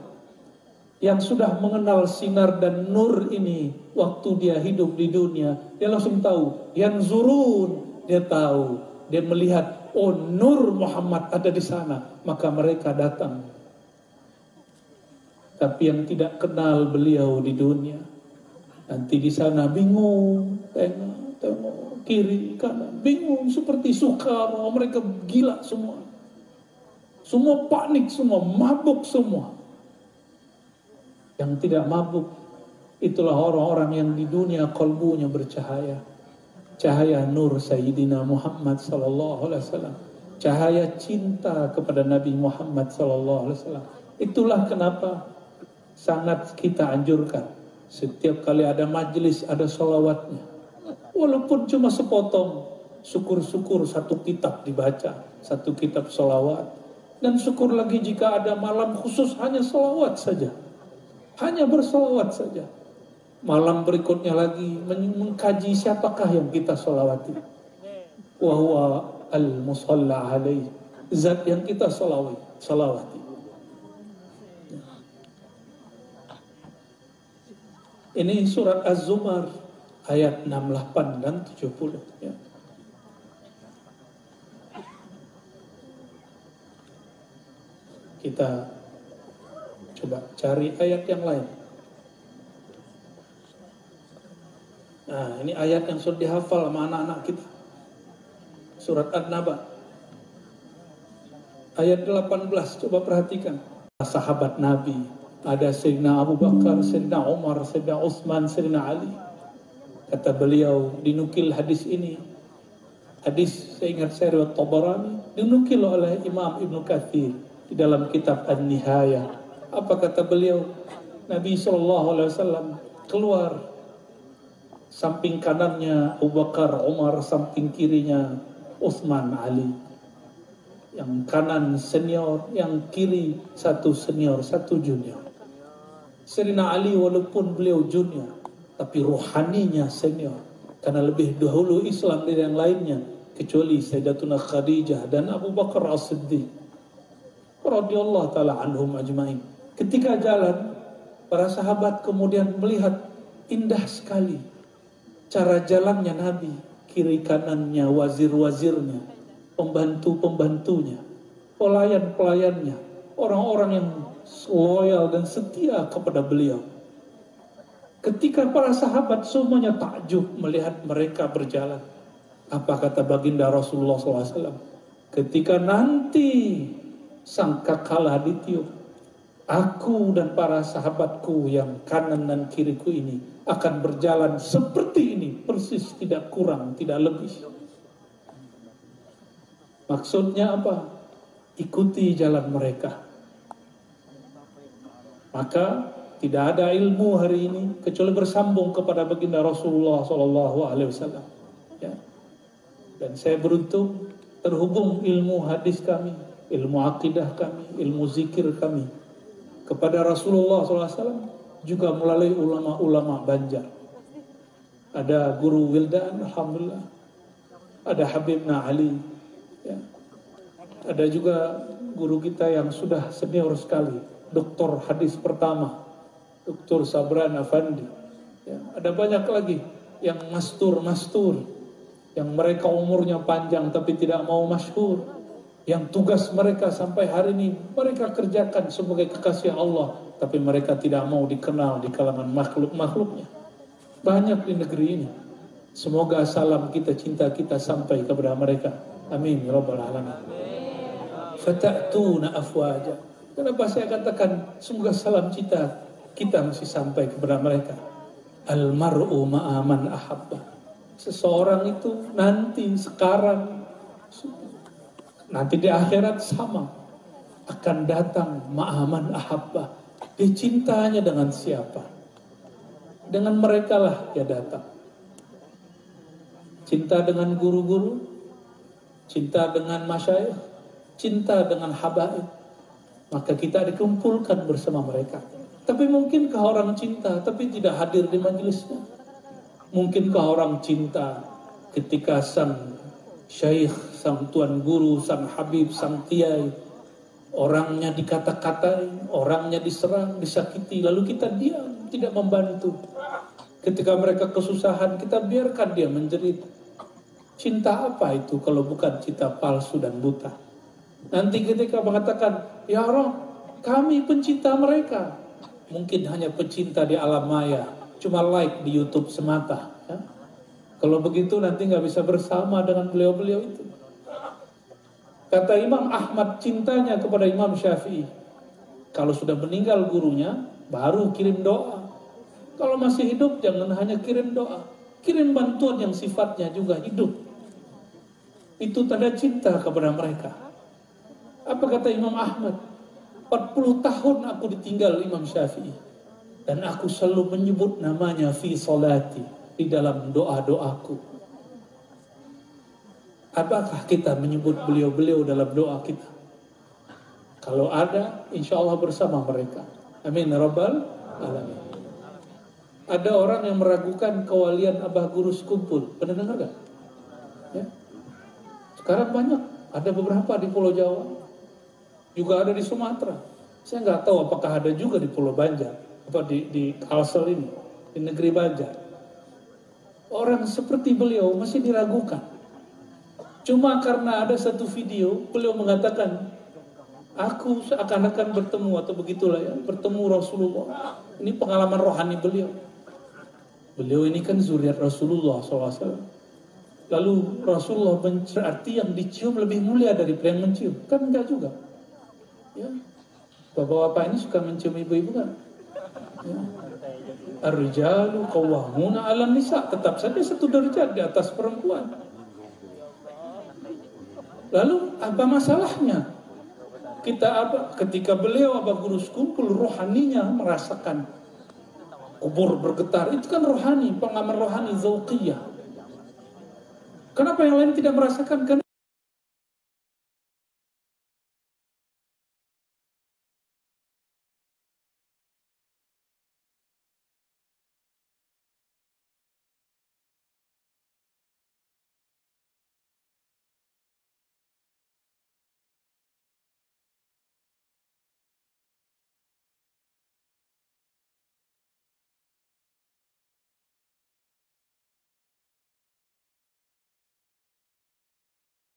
Yang sudah mengenal sinar dan nur ini waktu dia hidup di dunia, dia langsung tahu. Yanzurun, dia tahu, dia melihat, oh nur Muhammad ada di sana, maka mereka datang. Tapi yang tidak kenal beliau di dunia, nanti di sana bingung, tengok, kiri, kanan, bingung seperti Soekarno, mereka gila semua. Semua panik, semua mabuk semua. Yang tidak mabuk, itulah orang-orang yang di dunia kalbunya bercahaya. Cahaya nur Sayyidina Muhammad sallallahu alaihi wasallam. Cahaya cinta kepada Nabi Muhammad sallallahu alaihi wasallam. Itulah kenapa sangat kita anjurkan setiap kali ada majlis ada sholawatnya. Walaupun cuma sepotong, syukur-syukur satu kitab dibaca, satu kitab sholawat. Dan syukur lagi jika ada malam khusus hanya sholawat saja. Hanya bersolawat saja. Malam berikutnya lagi mengkaji siapakah yang kita sholawati. Wa huwa al-musalla alaih. Zat yang kita sholawati. Ini surat Az-Zumar ayat 68 dan 70 ya. Kita coba cari ayat yang lain. Nah, ini ayat yang sudah dihafal sama anak-anak kita. Surat An-Naba ayat 18, coba perhatikan. Sahabat Nabi, ada Sayyidina Abu Bakar, Sayyidina Umar, Sayyidina Utsman, Sayyidina Ali. Kata beliau, dinukil hadis ini. Hadis, saya ingat saya riwayat Tabarani, dinukil oleh Imam Ibnu Katsir di dalam kitab An-Nihayah. Apa kata beliau? Nabi SAW keluar, samping kanannya Abu Bakar, Umar, samping kirinya Utsman, Ali. Yang kanan senior, yang kiri satu senior, satu junior. Sayyidina Ali walaupun beliau junior, tapi rohaninya senior. Karena lebih dahulu Islam dari yang lainnya, kecuali Sayyidatuna Khadijah dan Abu Bakar As-Siddiq radhiyallahu ta'ala anhum ajma'in. Ketika jalan, para sahabat kemudian melihat indah sekali cara jalannya Nabi. Kiri kanannya wazir-wazirnya, pembantu-pembantunya, pelayan-pelayannya, orang-orang yang loyal dan setia kepada beliau. Ketika para sahabat semuanya takjub melihat mereka berjalan. Apa kata baginda Rasulullah SAW? Ketika nanti sangkakala ditiup, aku dan para sahabatku yang kanan dan kiriku ini akan berjalan seperti ini, persis, tidak kurang, tidak lebih. Maksudnya apa? Ikuti jalan mereka. Maka tidak ada ilmu hari ini kecuali bersambung kepada baginda Rasulullah SAW. Ya. Dan saya beruntung terhubung ilmu hadis kami, ilmu akidah kami, ilmu zikir kami kepada Rasulullah SAW juga melalui ulama-ulama Banjar. Ada guru Wildan, alhamdulillah. Ada Habibna Ali. Ya. Ada juga guru kita yang sudah senior sekali, doktor hadis pertama, Dr. Sabran Afandi. Ya, ada banyak lagi yang mastur-mastur, yang mereka umurnya panjang tapi tidak mau masyhur, yang tugas mereka sampai hari ini mereka kerjakan sebagai kekasih Allah, tapi mereka tidak mau dikenal di kalangan makhluk-makhluknya. Banyak di negeri ini. Semoga salam kita, cinta kita sampai kepada mereka. Amin ya rabbal alamin. Fata'tuna afwaja. Kenapa saya katakan semoga salam kita masih sampai kepada mereka. Al-mar'u ma'aman ahabba. Seseorang itu nanti, sekarang, nanti di akhirat sama. Akan datang ma'aman ahabba. Dia cintanya dengan siapa? Dengan mereka lah dia datang. Cinta dengan guru-guru, cinta dengan masyayikh, cinta dengan habaib. Maka kita dikumpulkan bersama mereka. Tapi mungkinkah orang cinta tapi tidak hadir di majelisnya? Mungkinkah orang cinta ketika sang syekh, sang tuan guru, sang habib, sang kiai, orangnya dikata-katai, orangnya diserang, disakiti, lalu kita diam, tidak membantu. Ketika mereka kesusahan, kita biarkan dia menjerit. Cinta apa itu kalau bukan cinta palsu dan buta? Nanti ketika mengatakan, ya Allah, kami pencinta mereka. Mungkin hanya pecinta di alam maya, cuma like di YouTube semata. Ya? Kalau begitu nanti nggak bisa bersama dengan beliau-beliau itu. Kata Imam Ahmad cintanya kepada Imam Syafi'i, kalau sudah meninggal gurunya, baru kirim doa. Kalau masih hidup, jangan hanya kirim doa. Kirim bantuan yang sifatnya juga hidup. Itu tanda cinta kepada mereka. Apa kata Imam Ahmad? 40 tahun aku ditinggal Imam Syafi'i. Dan aku selalu menyebut namanya fi salati, di dalam doa-doaku. Apakah kita menyebut beliau-beliau dalam doa kita? Kalau ada, insya Allah bersama mereka. Amin ya Rabbal Alamin. Ada orang yang meragukan kewalian Abah Guru Sekumpul. Pernah dengar gak? Ya. Sekarang banyak. Ada beberapa di Pulau Jawa. Juga ada di Sumatera. Saya nggak tahu apakah ada juga di Pulau Banjar. Apa di Kalsel ini. Di negeri Banjar. Orang seperti beliau masih diragukan. Cuma karena ada satu video, beliau mengatakan, aku seakan-akan bertemu, atau begitulah ya, bertemu Rasulullah. Ini pengalaman rohani beliau. Beliau ini kan zuriat Rasulullah SAW. Lalu Rasulullah berarti yang dicium lebih mulia daripada yang mencium. Kan enggak juga. Ya. Bapak-bapak ini suka mencium ibu-ibu kan? Ya. Ar-rijalu qawwamuna 'alan nisa. Tetap saja satu derajat di atas perempuan. Lalu apa masalahnya? Ketika beliau Abah Guru Sekumpul rohaninya merasakan kubur bergetar, itu kan rohani, pengalaman rohani zauqiyah. Kenapa yang lain tidak merasakan? Kan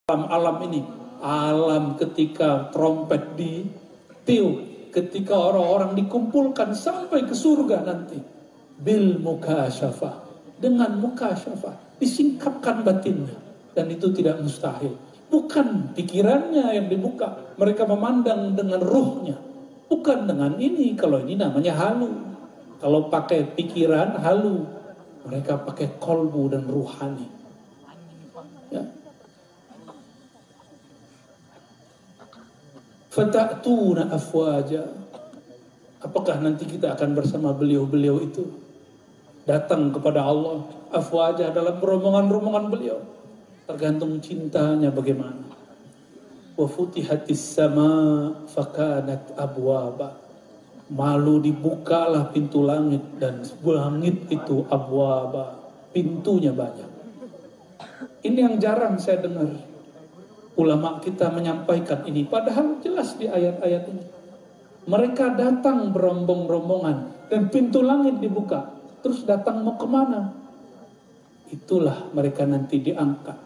alam ini, alam ketika trompet ditiup, ketika orang-orang dikumpulkan sampai ke surga nanti, bil mukasyafah, dengan mukasyafah disingkapkan batinnya, dan itu tidak mustahil. Bukan pikirannya yang dibuka, mereka memandang dengan ruhnya, bukan dengan ini. Kalau ini namanya halu, kalau pakai pikiran halu, mereka pakai kolbu dan ruhani. Ya. Fata'tuna afwaja. Apakah nanti kita akan bersama beliau-beliau itu datang kepada Allah afwaja dalam rombongan-rombongan beliau? Tergantung cintanya bagaimana. Wa futihatis sama fakanat abwaba. Malu dibukalah pintu langit, dan langit itu abwaba, pintunya banyak. Ini yang jarang saya dengar ulama kita menyampaikan ini, padahal jelas di ayat-ayat ini. Mereka datang berombong-rombongan dan pintu langit dibuka. Terus datang mau kemana? Itulah mereka nanti diangkat.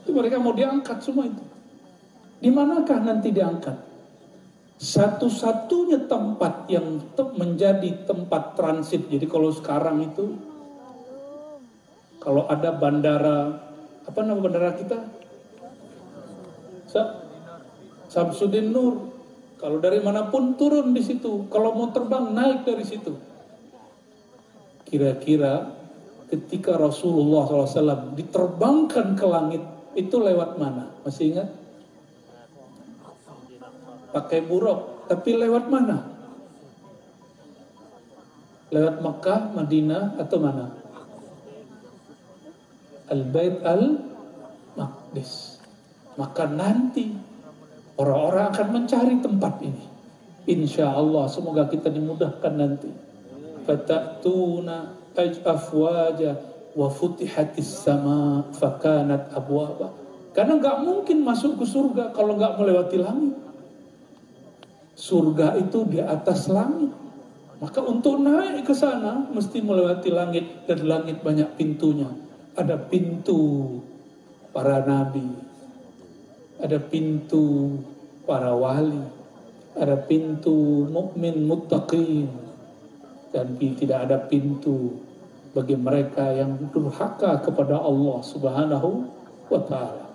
Itu mereka mau diangkat semua itu. Di manakah nanti diangkat? Satu-satunya tempat yang menjadi tempat transit. Jadi kalau sekarang itu, kalau ada bandara, apa nama bandara kita? Samsudin Nur. Kalau dari manapun turun di situ. Kalau mau terbang naik dari situ. Kira-kira ketika Rasulullah SAW diterbangkan ke langit, itu lewat mana? Masih ingat? Pakai buruk. Tapi lewat mana? Lewat Makkah, Madinah, atau mana? Al-Bait Al-Maqdis. Maka nanti orang-orang akan mencari tempat ini. Insya Allah, semoga kita dimudahkan nanti. Fata'tuna afwaja wa futihatis sama fakanat abwaba. Karena nggak mungkin masuk ke surga kalau nggak melewati langit. Surga itu di atas langit. Maka untuk naik ke sana mesti melewati langit, dan langit banyak pintunya. Ada pintu para nabi, ada pintu para wali, ada pintu mukmin muttaqin, dan tidak ada pintu bagi mereka yang durhaka kepada Allah Subhanahu wa ta'ala.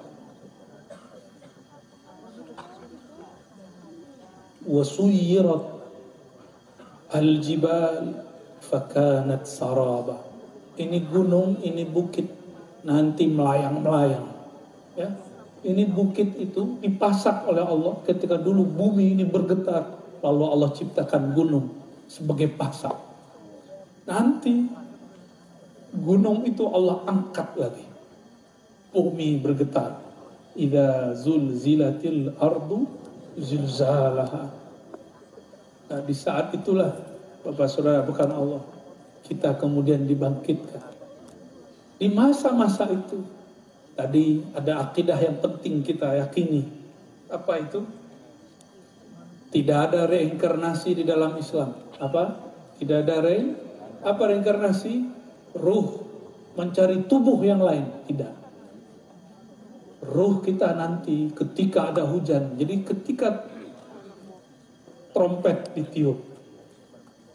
Wa suyyirat al-jibal fakanat saraba. Ini gunung, ini bukit, nanti melayang-melayang. Ya, ini bukit itu dipasak oleh Allah ketika dulu bumi ini bergetar, lalu Allah ciptakan gunung sebagai pasak. Nanti gunung itu Allah angkat lagi, bumi bergetar. Idza zulzilatil ardu zilzalaha. Nah, di saat itulah Bapak Saudara, bukan Allah, kita kemudian dibangkitkan. Di masa-masa itu tadi ada akidah yang penting kita yakini. Apa itu? Tidak ada reinkarnasi di dalam Islam. Apa? Tidak ada apa reinkarnasi? Ruh mencari tubuh yang lain. Tidak. Ruh kita nanti ketika ada hujan. Jadi ketika trompet ditiup,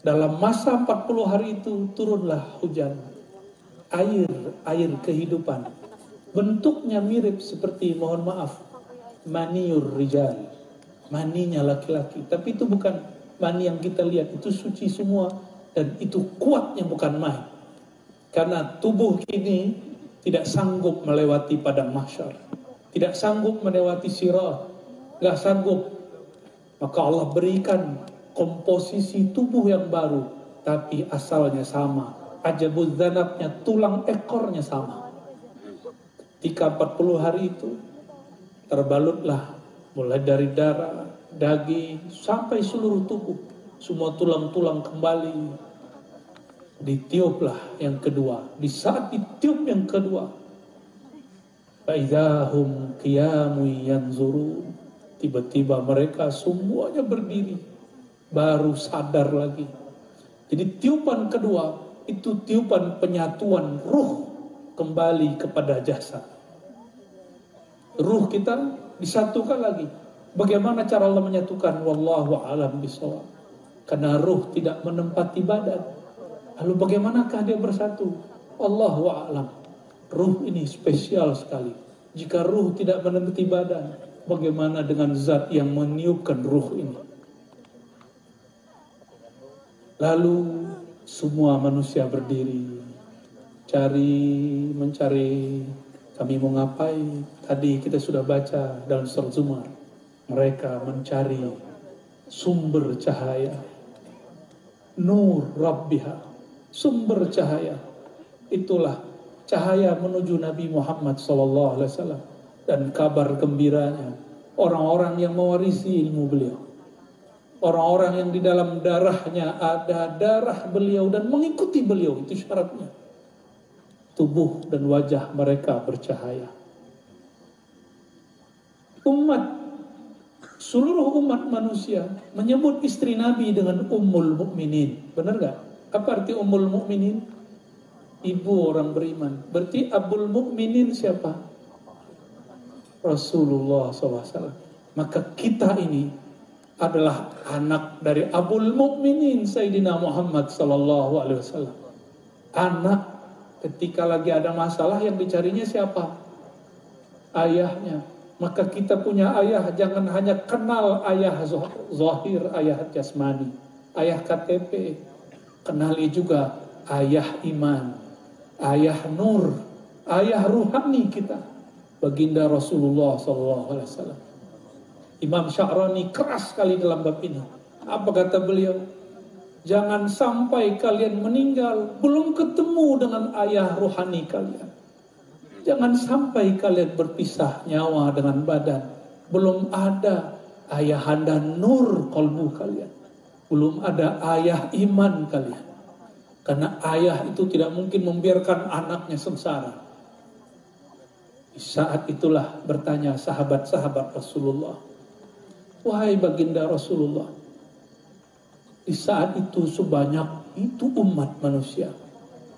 dalam masa 40 hari itu turunlah hujan. Air kehidupan. Bentuknya mirip seperti, mohon maaf, maniur rijal. Maninya laki-laki. Tapi itu bukan mani yang kita lihat. Itu suci semua. Dan itu kuatnya bukan main. Karena tubuh ini tidak sanggup melewati padang mahsyar. Tidak sanggup melewati sirat. Tidak sanggup. Maka Allah berikan komposisi tubuh yang baru, tapi asalnya sama. Ajabuz zanabnya, tulang ekornya sama. Ketika 40 hari itu terbalutlah mulai dari darah, daging sampai seluruh tubuh, semua tulang-tulang kembali. Ditiuplah yang kedua. Di saat ditiup yang kedua, faizahum qiyamun yanzurun, tiba-tiba mereka semuanya berdiri, baru sadar lagi. Jadi tiupan kedua itu tiupan penyatuan ruh kembali kepada jasad. Ruh kita disatukan lagi. Bagaimana cara Allah menyatukan? Wallahu a'lam bishawab. Karena ruh tidak menempati badan. Lalu bagaimanakah dia bersatu? Allahu a'lam. Ruh ini spesial sekali. Jika ruh tidak menempati badan, bagaimana dengan zat yang meniupkan ruh ini? Lalu semua manusia berdiri, mencari, kami mau ngapain? Tadi kita sudah baca dalam surat Zumar, mereka mencari sumber cahaya, nur Rabbiha, sumber cahaya. Itulah cahaya menuju Nabi Muhammad SAW dan kabar gembiranya orang-orang yang mewarisi ilmu beliau. Orang-orang yang di dalam darahnya ada darah beliau dan mengikuti beliau, itu syaratnya. Tubuh dan wajah mereka bercahaya. Seluruh umat manusia menyebut istri Nabi dengan Ummul Mukminin. Benar gak? Apa arti Ummul Mukminin? Ibu orang beriman. Berarti Abul Mukminin siapa? Rasulullah SAW. Maka kita ini adalah anak dari Abul Mukminin Sayyidina Muhammad SAW. Anak ketika lagi ada masalah yang dicarinya siapa? Ayahnya. Maka kita punya ayah, jangan hanya kenal ayah zahir, ayah jasmani, ayah KTP. Kenali juga ayah iman, ayah nur, ayah ruhani kita, baginda Rasulullah SAW. Imam Sya'rani keras sekali dalam bab ini. Apa kata beliau? Jangan sampai kalian meninggal belum ketemu dengan ayah ruhani kalian. Jangan sampai kalian berpisah nyawa dengan badan, belum ada ayahanda nur kalbu kalian, belum ada ayah iman kalian. Karena ayah itu tidak mungkin membiarkan anaknya sengsara. Di saat itulah bertanya sahabat-sahabat Rasulullah, wahai baginda Rasulullah, di saat itu sebanyak itu umat manusia,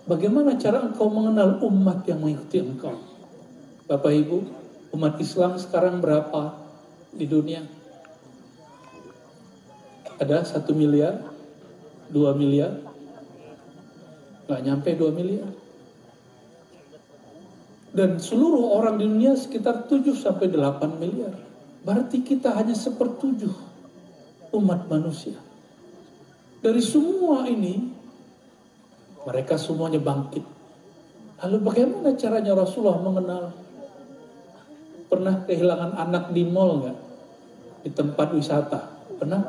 bagaimana cara engkau mengenal umat yang mengikuti engkau? Bapak Ibu, umat Islam sekarang berapa di dunia? Ada 1 miliar, 2 miliar, Nggak nyampe 2 miliar. Dan seluruh orang di dunia sekitar 7-8 miliar. Berarti kita hanya 1/7 umat manusia. Dari semua ini, mereka semuanya bangkit. Lalu bagaimana caranya Rasulullah mengenal? Pernah kehilangan anak di mall nggak? Di tempat wisata? Pernah?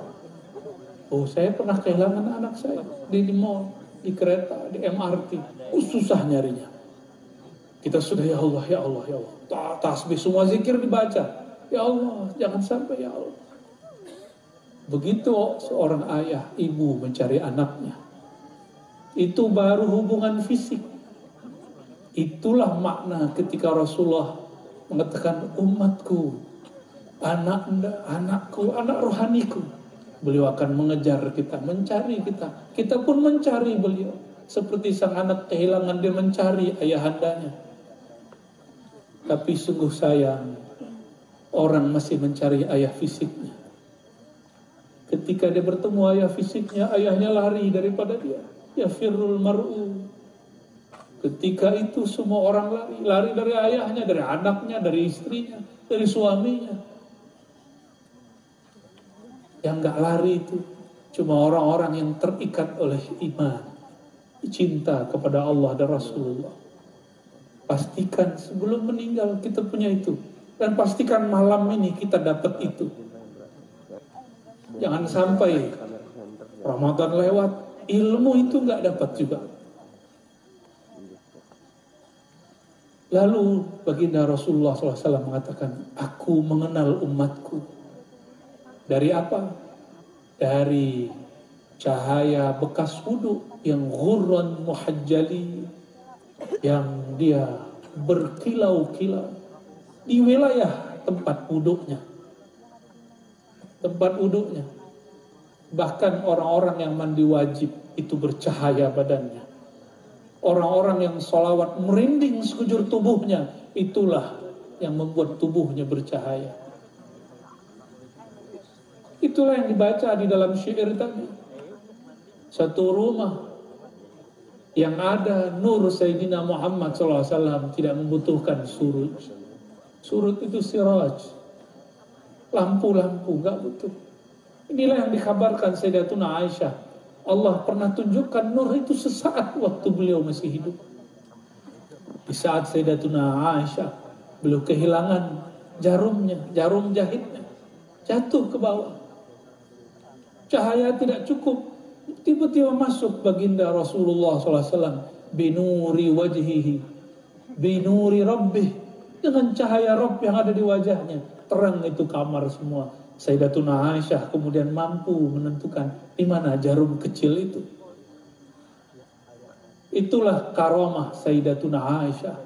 Oh, saya pernah kehilangan anak saya di mall, di kereta, di MRT. Susah nyarinya. Kita sudah ya Allah, ya Allah, ya Allah. Tasbih semua zikir dibaca. Ya Allah, jangan sampai ya Allah. Begitu seorang ayah, ibu mencari anaknya. Itu baru hubungan fisik. Itulah makna ketika Rasulullah mengatakan umatku, anakku, anak rohaniku. Beliau akan mengejar kita, mencari kita. Kita pun mencari beliau. Seperti sang anak kehilangan, dia mencari ayahandanya. Tapi sungguh sayang, orang masih mencari ayah fisiknya. Ketika dia bertemu ayah fisiknya, ayahnya lari daripada dia. Ya firrul mar'u. Ketika itu semua orang lari dari ayahnya, dari anaknya, dari istrinya, dari suaminya. Yang gak lari itu cuma orang-orang yang terikat oleh iman, cinta kepada Allah dan Rasulullah. Pastikan sebelum meninggal kita punya itu. Dan pastikan malam ini kita dapat itu. Jangan sampai Ramadan lewat, ilmu itu gak dapat juga. Lalu baginda Rasulullah SAW mengatakan, aku mengenal umatku. Dari apa? Dari cahaya bekas wudu yang ghurran muhajjali, yang dia berkilau-kilau di wilayah tempat wuduknya. Tempat wuduknya. Bahkan orang-orang yang mandi wajib itu bercahaya badannya. Orang-orang yang sholawat merinding sekujur tubuhnya, itulah yang membuat tubuhnya bercahaya. Itulah yang dibaca di dalam syair tadi. Satu rumah yang ada nur Sayyidina Muhammad SAW tidak membutuhkan surut. Surut itu siraj, lampu-lampu, gak butuh. Inilah yang dikabarkan Sayyidatuna Aisyah. Allah pernah tunjukkan nur itu sesaat waktu beliau masih hidup. Di saat Sayyidatuna Aisyah, beliau kehilangan jarumnya, jarum jahitnya, jatuh ke bawah. Cahaya tidak cukup. Tiba-tiba masuk baginda Rasulullah SAW. Binuri wajhihi, binuri rabbih. Dengan cahaya Rabb yang ada di wajahnya. Terang itu kamar semua. Sayyidatuna Aisyah kemudian mampu menentukan di mana jarum kecil itu. Itulah karamah Sayyidatuna Aisyah.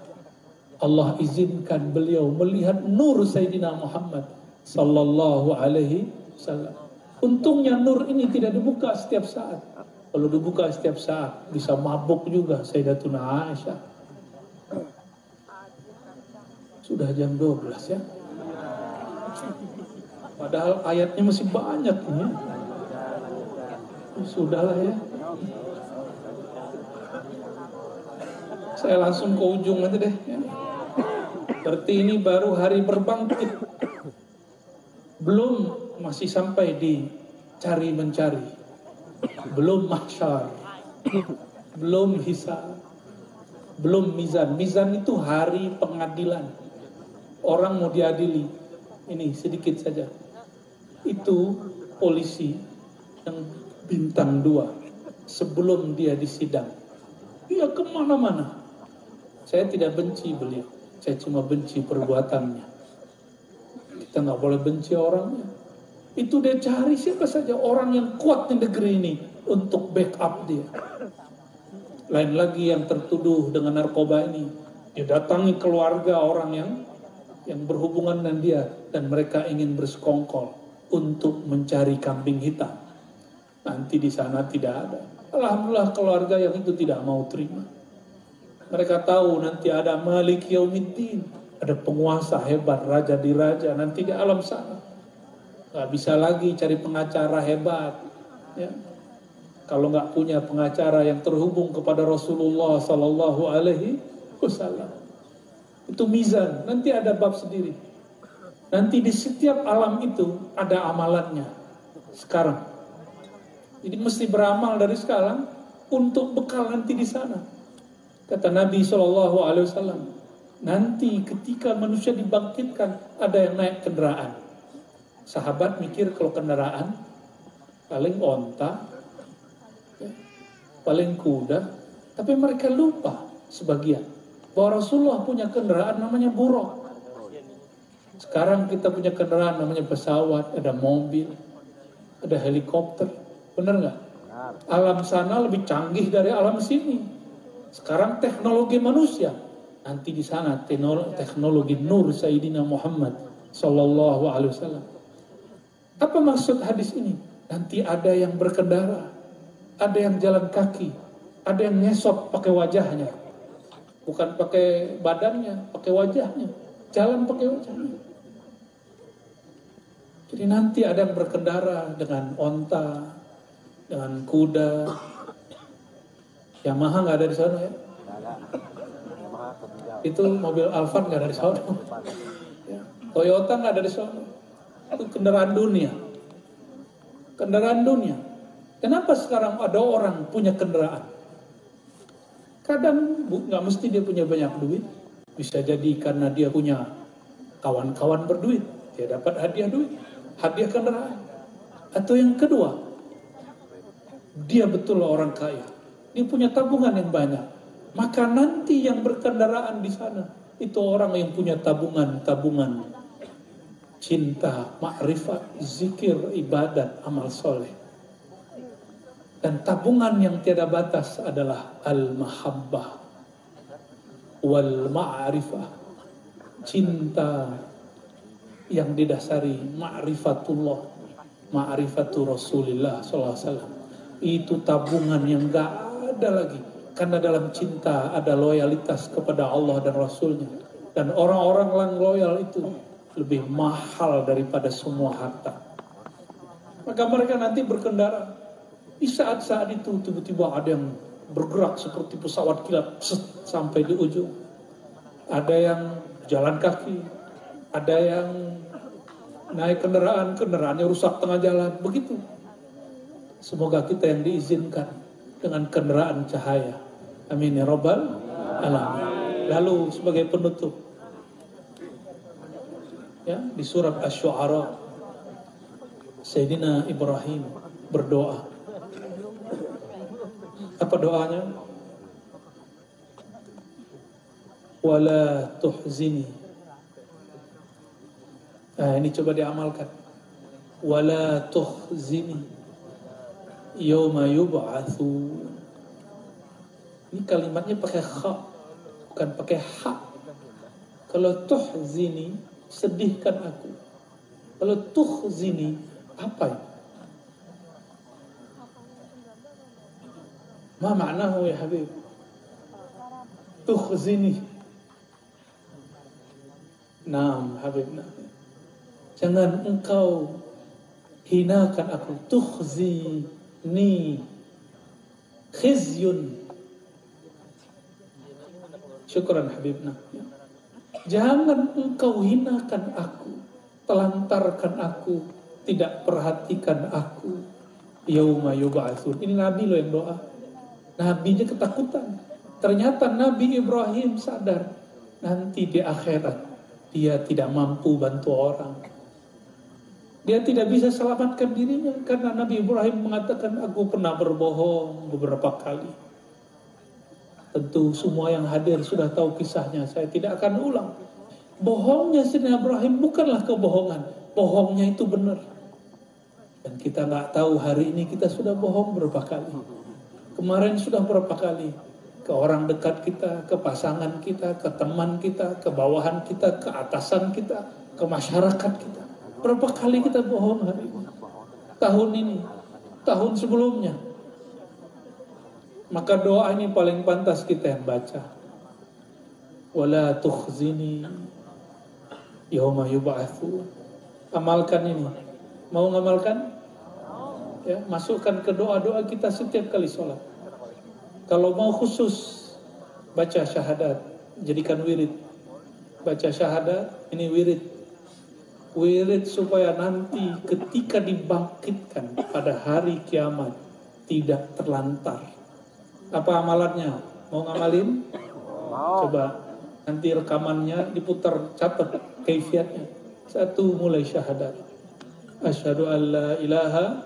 Allah izinkan beliau melihat nur Sayyidina Muhammad sallallahu alaihi wasallam. Untungnya nur ini tidak dibuka setiap saat. Kalau dibuka setiap saat bisa mabuk juga Sayyidatuna Aisyah. Sudah jam 12 ya. Padahal ayatnya masih banyak ini. Sudahlah ya. Saya langsung ke ujung aja deh ya. Berarti ini baru hari berbangkit. Belum, masih sampai di cari mencari. Belum mahsyar. Belum hisab. Belum mizan. Mizan itu hari pengadilan. Orang mau diadili. Ini sedikit saja. Itu polisi yang bintang 2 sebelum dia disidang. Dia kemana-mana. Saya tidak benci beliau. Saya cuma benci perbuatannya. Kita nggak boleh benci orangnya. Itu dia cari siapa saja orang yang kuat di negeri ini untuk backup dia. Lain lagi yang tertuduh dengan narkoba ini. Dia datangi keluarga orang yang berhubungan dengan dia dan mereka ingin bersekongkol untuk mencari kambing hitam. Nanti di sana tidak ada. Alhamdulillah keluarga yang itu tidak mau terima. Mereka tahu nanti ada Malik Yaumiddin, ada penguasa hebat, raja di raja nanti di alam sana. Gak bisa lagi cari pengacara hebat. Ya. Kalau nggak punya pengacara yang terhubung kepada Rasulullah Sallallahu Alaihi Wasallam, itu mizan. Nanti ada bab sendiri. Nanti di setiap alam itu ada amalannya. Sekarang, jadi mesti beramal dari sekarang untuk bekal nanti di sana. Kata Nabi Sallallahu Alaihi Wasallam, nanti ketika manusia dibangkitkan ada yang naik kendaraan. Sahabat mikir kalau kendaraan paling onta, ya, paling kuda, tapi mereka lupa sebagian bahwa Rasulullah punya kendaraan namanya buraq. Sekarang kita punya kendaraan namanya pesawat, ada mobil, ada helikopter, benar nggak? Alam sana lebih canggih dari alam sini. Sekarang teknologi manusia, nanti di sana teknologi Nur Sayyidina Muhammad Sallallahu Alaihi Wasallam. Apa maksud hadis ini? Nanti ada yang berkendara, ada yang jalan kaki, ada yang ngesot pakai wajahnya, bukan pakai badannya, pakai wajahnya, jalan pakai wajahnya. Jadi nanti ada yang berkendara dengan onta, dengan kuda. Yamaha nggak ada di sana ya? Itu mobil Alphard nggak ada di sana. Toyota nggak ada di sana. Itu kendaraan dunia. Kendaraan dunia. Kenapa sekarang ada orang punya kendaraan? Kadang nggak mesti dia punya banyak duit. Bisa jadi karena dia punya kawan-kawan berduit. Dia dapat hadiah duit, hadiah kendaraan. Atau yang kedua, dia betul orang kaya. Dia punya tabungan yang banyak. Maka nanti yang berkendaraan di sana itu orang yang punya tabungan cinta, ma'rifat, zikir, ibadat, amal soleh. Dan tabungan yang tiada batas adalah al-mahabbah wal ma'rifah, cinta yang didasari ma'rifatullah, ma'rifatu Rasulullah SAW. Itu tabungan yang gak ada lagi, karena dalam cinta ada loyalitas kepada Allah dan Rasulnya. Dan orang-orang yang loyal itu lebih mahal daripada semua harta. Maka mereka nanti berkendara. Di saat-saat itu tiba-tiba ada yang bergerak seperti pesawat kilat sampai di ujung. Ada yang jalan kaki, ada yang naik kendaraan, kendaraannya rusak tengah jalan, begitu. Semoga kita yang diizinkan dengan kendaraan cahaya. Amin ya rabbal alamin. Lalu sebagai penutup, ya, di surat Asy-Syu'ara, Sayyidina Ibrahim berdoa. Apa doanya? Wala tuhzini. Nah, ini coba diamalkan. Wala tuhzini yauma yub'atsu. Ini kalimatnya pakai kha, bukan pakai ha. Kalau tuhzini, sedihkan aku. Kalau tuhzini, apa itu? Ma ma'nahu ya habib? Tuhzini. Naam habibna. Jangan engkau hinakan aku. Tukhzini. Khizyun. Syukran habibna. Jangan engkau hinakan aku, telantarkan aku, tidak perhatikan aku. Yauma yub'atsun. Ini Nabi loh yang doa. Nabinya ketakutan. Ternyata Nabi Ibrahim sadar nanti di akhirat dia tidak mampu bantu orang. Dia tidak bisa selamatkan dirinya karena Nabi Ibrahim mengatakan, aku pernah berbohong beberapa kali. Tentu semua yang hadir sudah tahu kisahnya, saya tidak akan ulang. Bohongnya Sayyidina Ibrahim bukanlah kebohongan, bohongnya itu benar. Dan kita nggak tahu hari ini kita sudah bohong berapa kali. Kemarin sudah berapa kali ke orang dekat kita, ke pasangan kita, ke teman kita, ke bawahan kita, ke atasan kita, ke masyarakat kita. Berapa kali kita bohong hari ini? Tahun ini, tahun sebelumnya. Maka doa ini paling pantas kita yang baca. Wala tukhzini yauma yub'atsun. Amalkan ini. Mau ngamalkan? Ya, masukkan ke doa-doa kita setiap kali sholat. Kalau mau khusus baca syahadat, jadikan wirid. Baca syahadat, ini wirid. Wirid supaya nanti ketika dibangkitkan pada hari kiamat tidak terlantar. Apa amalannya? Mau ngamalin? Coba nanti rekamannya diputar, catat kaifiatnya. 1, mulai syahadat. Asyhadu an la ilaha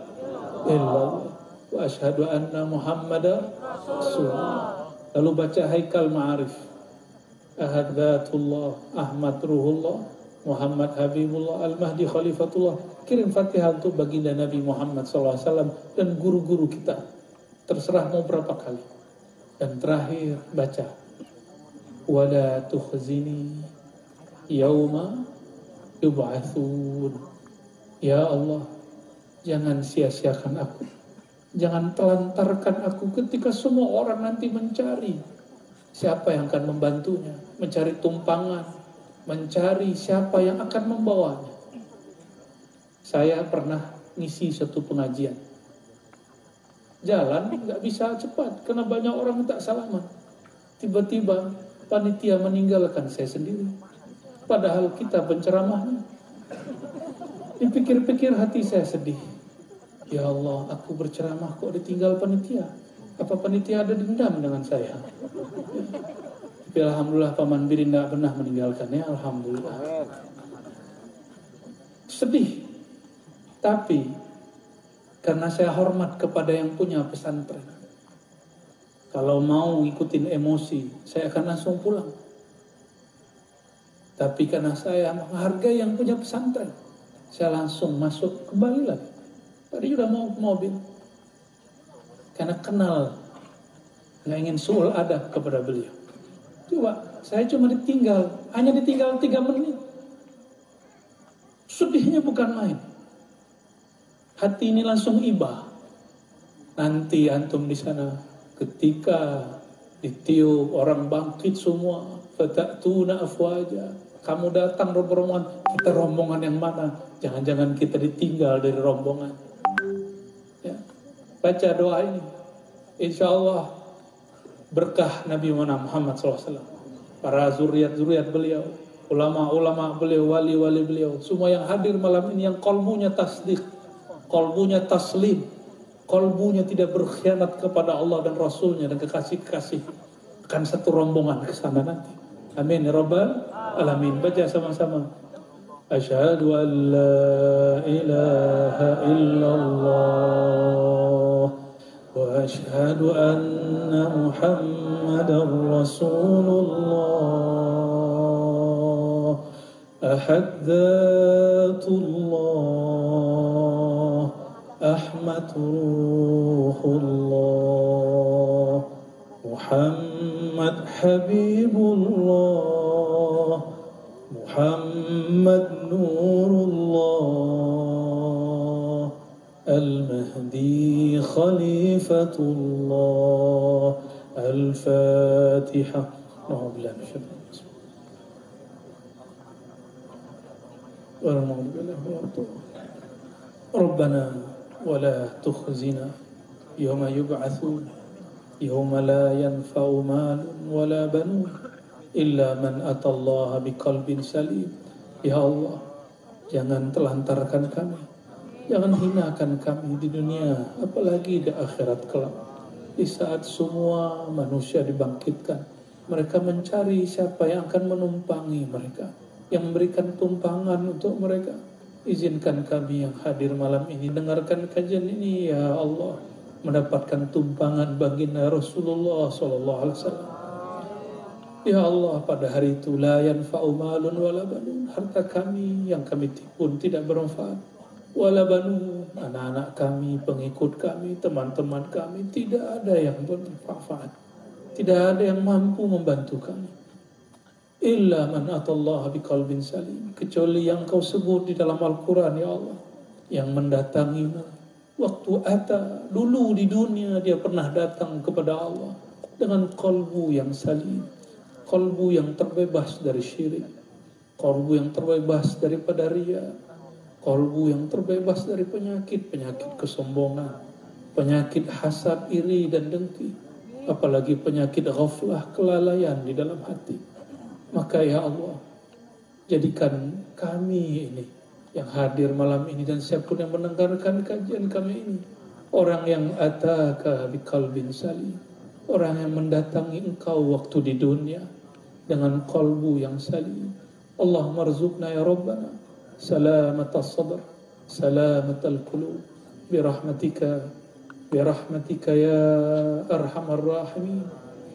illallah wa asyhadu anna Muhammadar Rasulullah. Lalu baca Haikal Ma'arif. Ahad Dzatullah, Ahmad Ruhullah, Muhammad Habibullah, Al-Mahdi Khalifatullah. Kirim Fatihah untuk baginda Nabi Muhammad SAW dan guru-guru kita. Terserah mau berapa kali. Dan terakhir baca wala tukhzini yauma yub'atsun. Ya Allah, jangan sia-siakan aku. Jangan telantarkan aku ketika semua orang nanti mencari siapa yang akan membantunya, mencari tumpangan, mencari siapa yang akan membawanya. Saya pernah ngisi satu pengajian. Jalan nggak bisa cepat karena banyak orang tak salaman. Tiba-tiba panitia meninggalkan saya sendiri. Padahal kita penceramahnya. Dipikir-pikir hati saya sedih. Ya Allah, aku berceramah kok ditinggal panitia. Apa panitia ada dendam dengan saya? Tapi alhamdulillah Paman Birin tidak pernah meninggalkannya. Alhamdulillah. Sedih. Tapi karena saya hormat kepada yang punya pesantren. Kalau mau ngikutin emosi, saya akan langsung pulang. Tapi karena saya menghargai yang punya pesantren, saya langsung masuk kembali lagi. Tadi udah mau ke mobil. Karena kenal, nggak ingin suul adab kepada beliau. Coba, saya cuma ditinggal, hanya ditinggal 3 menit. Sedihnya bukan main. Hati ini langsung iba. Nanti antum di sana ketika ditiup orang bangkit semua, fatatuna afwaja. Kamu datang rombongan, kita rombongan yang mana? Jangan-jangan kita ditinggal dari rombongan. Ya. Baca doa ini. Insya Allah berkah Nabi Muhammad SAW. Para zuriat-zuriat beliau, ulama-ulama beliau, wali-wali beliau, semua yang hadir malam ini yang kolbunya tasdik, kolbunya taslim, kolbunya tidak berkhianat kepada Allah dan Rasulnya dan kekasih-kekasih, akan satu rombongan ke sana nanti. Amin ya Rabbal Alamin. Baca sama-sama. Asyhadu an la ilaha illallah wa asyhadu anna Muhammadar Rasulullah. Ahad Dzatullah, Ahmad Ruhullah, Muhammad Habibullah, Muhammad Nurullah, Al-Mahdi Khalifatullah. Al-Fatiha. Alhamdulillah. Rabbana wa la tukhzina yawma yub'atsun yawma la yanfa'u malun wa la banun illa man atallaha biqalbin salim. Ya Allah, jangan telantarkan kami, jangan hinakan kami di dunia, apalagi di akhirat kelak. Di saat semua manusia dibangkitkan, mereka mencari siapa yang akan menumpangi mereka, yang memberikan tumpangan untuk mereka. Izinkan kami yang hadir malam ini, dengarkan kajian ini, ya Allah, mendapatkan tumpangan baginda Rasulullah SAW. Ya Allah, pada hari itu la yanfa'u malun wala banun, harta kami yang kami timbun tidak bermanfaat. Wala banun, anak-anak kami, pengikut kami, teman-teman kami, tidak ada yang bermanfaat. Tidak ada yang mampu membantu kami. Illa man atallaha biqalbin salim, kecuali yang kau sebut di dalam Al-Quran, ya Allah, yang mendatangimu waktu ata, dulu di dunia dia pernah datang kepada Allah dengan kalbu yang salim, kalbu yang terbebas dari syirik, kalbu yang terbebas daripada riya, Kolbu yang terbebas dari penyakit kesombongan, penyakit hasad, iri dan dengki, apalagi penyakit ghaflah, kelalaian di dalam hati. Maka ya Allah, jadikan kami ini yang hadir malam ini dan siapapun yang mendengarkan kajian kami ini, orang yang ataka biqalbin salim, orang yang mendatangi engkau waktu di dunia dengan kalbu yang salim. Allahumma rzuqna ya Rabbana salamat as-sadr, salamat al-qulub, birahmatika ya arhamar rahimin,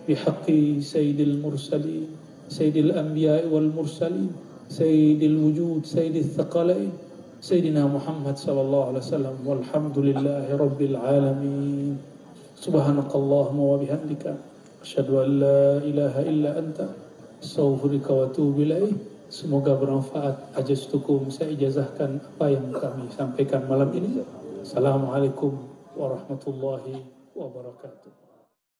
bihaqqi sayyidil mursalin, sayyidil anbiya wal mursalin, sayyidil wujud, sayyidil thaqalain, sayyidina Muhammad sallallahu alaihi wasallam, walhamdulillahi rabbil alamin. Subhanakallahumma wa bihamdika asyhadu an la ilaha illa anta astaghfiruka wa atubu ilaik. Semoga bermanfaat. Ajaztukum, saya ijazahkan apa yang kami sampaikan malam ini. Assalamualaikum warahmatullahi wabarakatuh.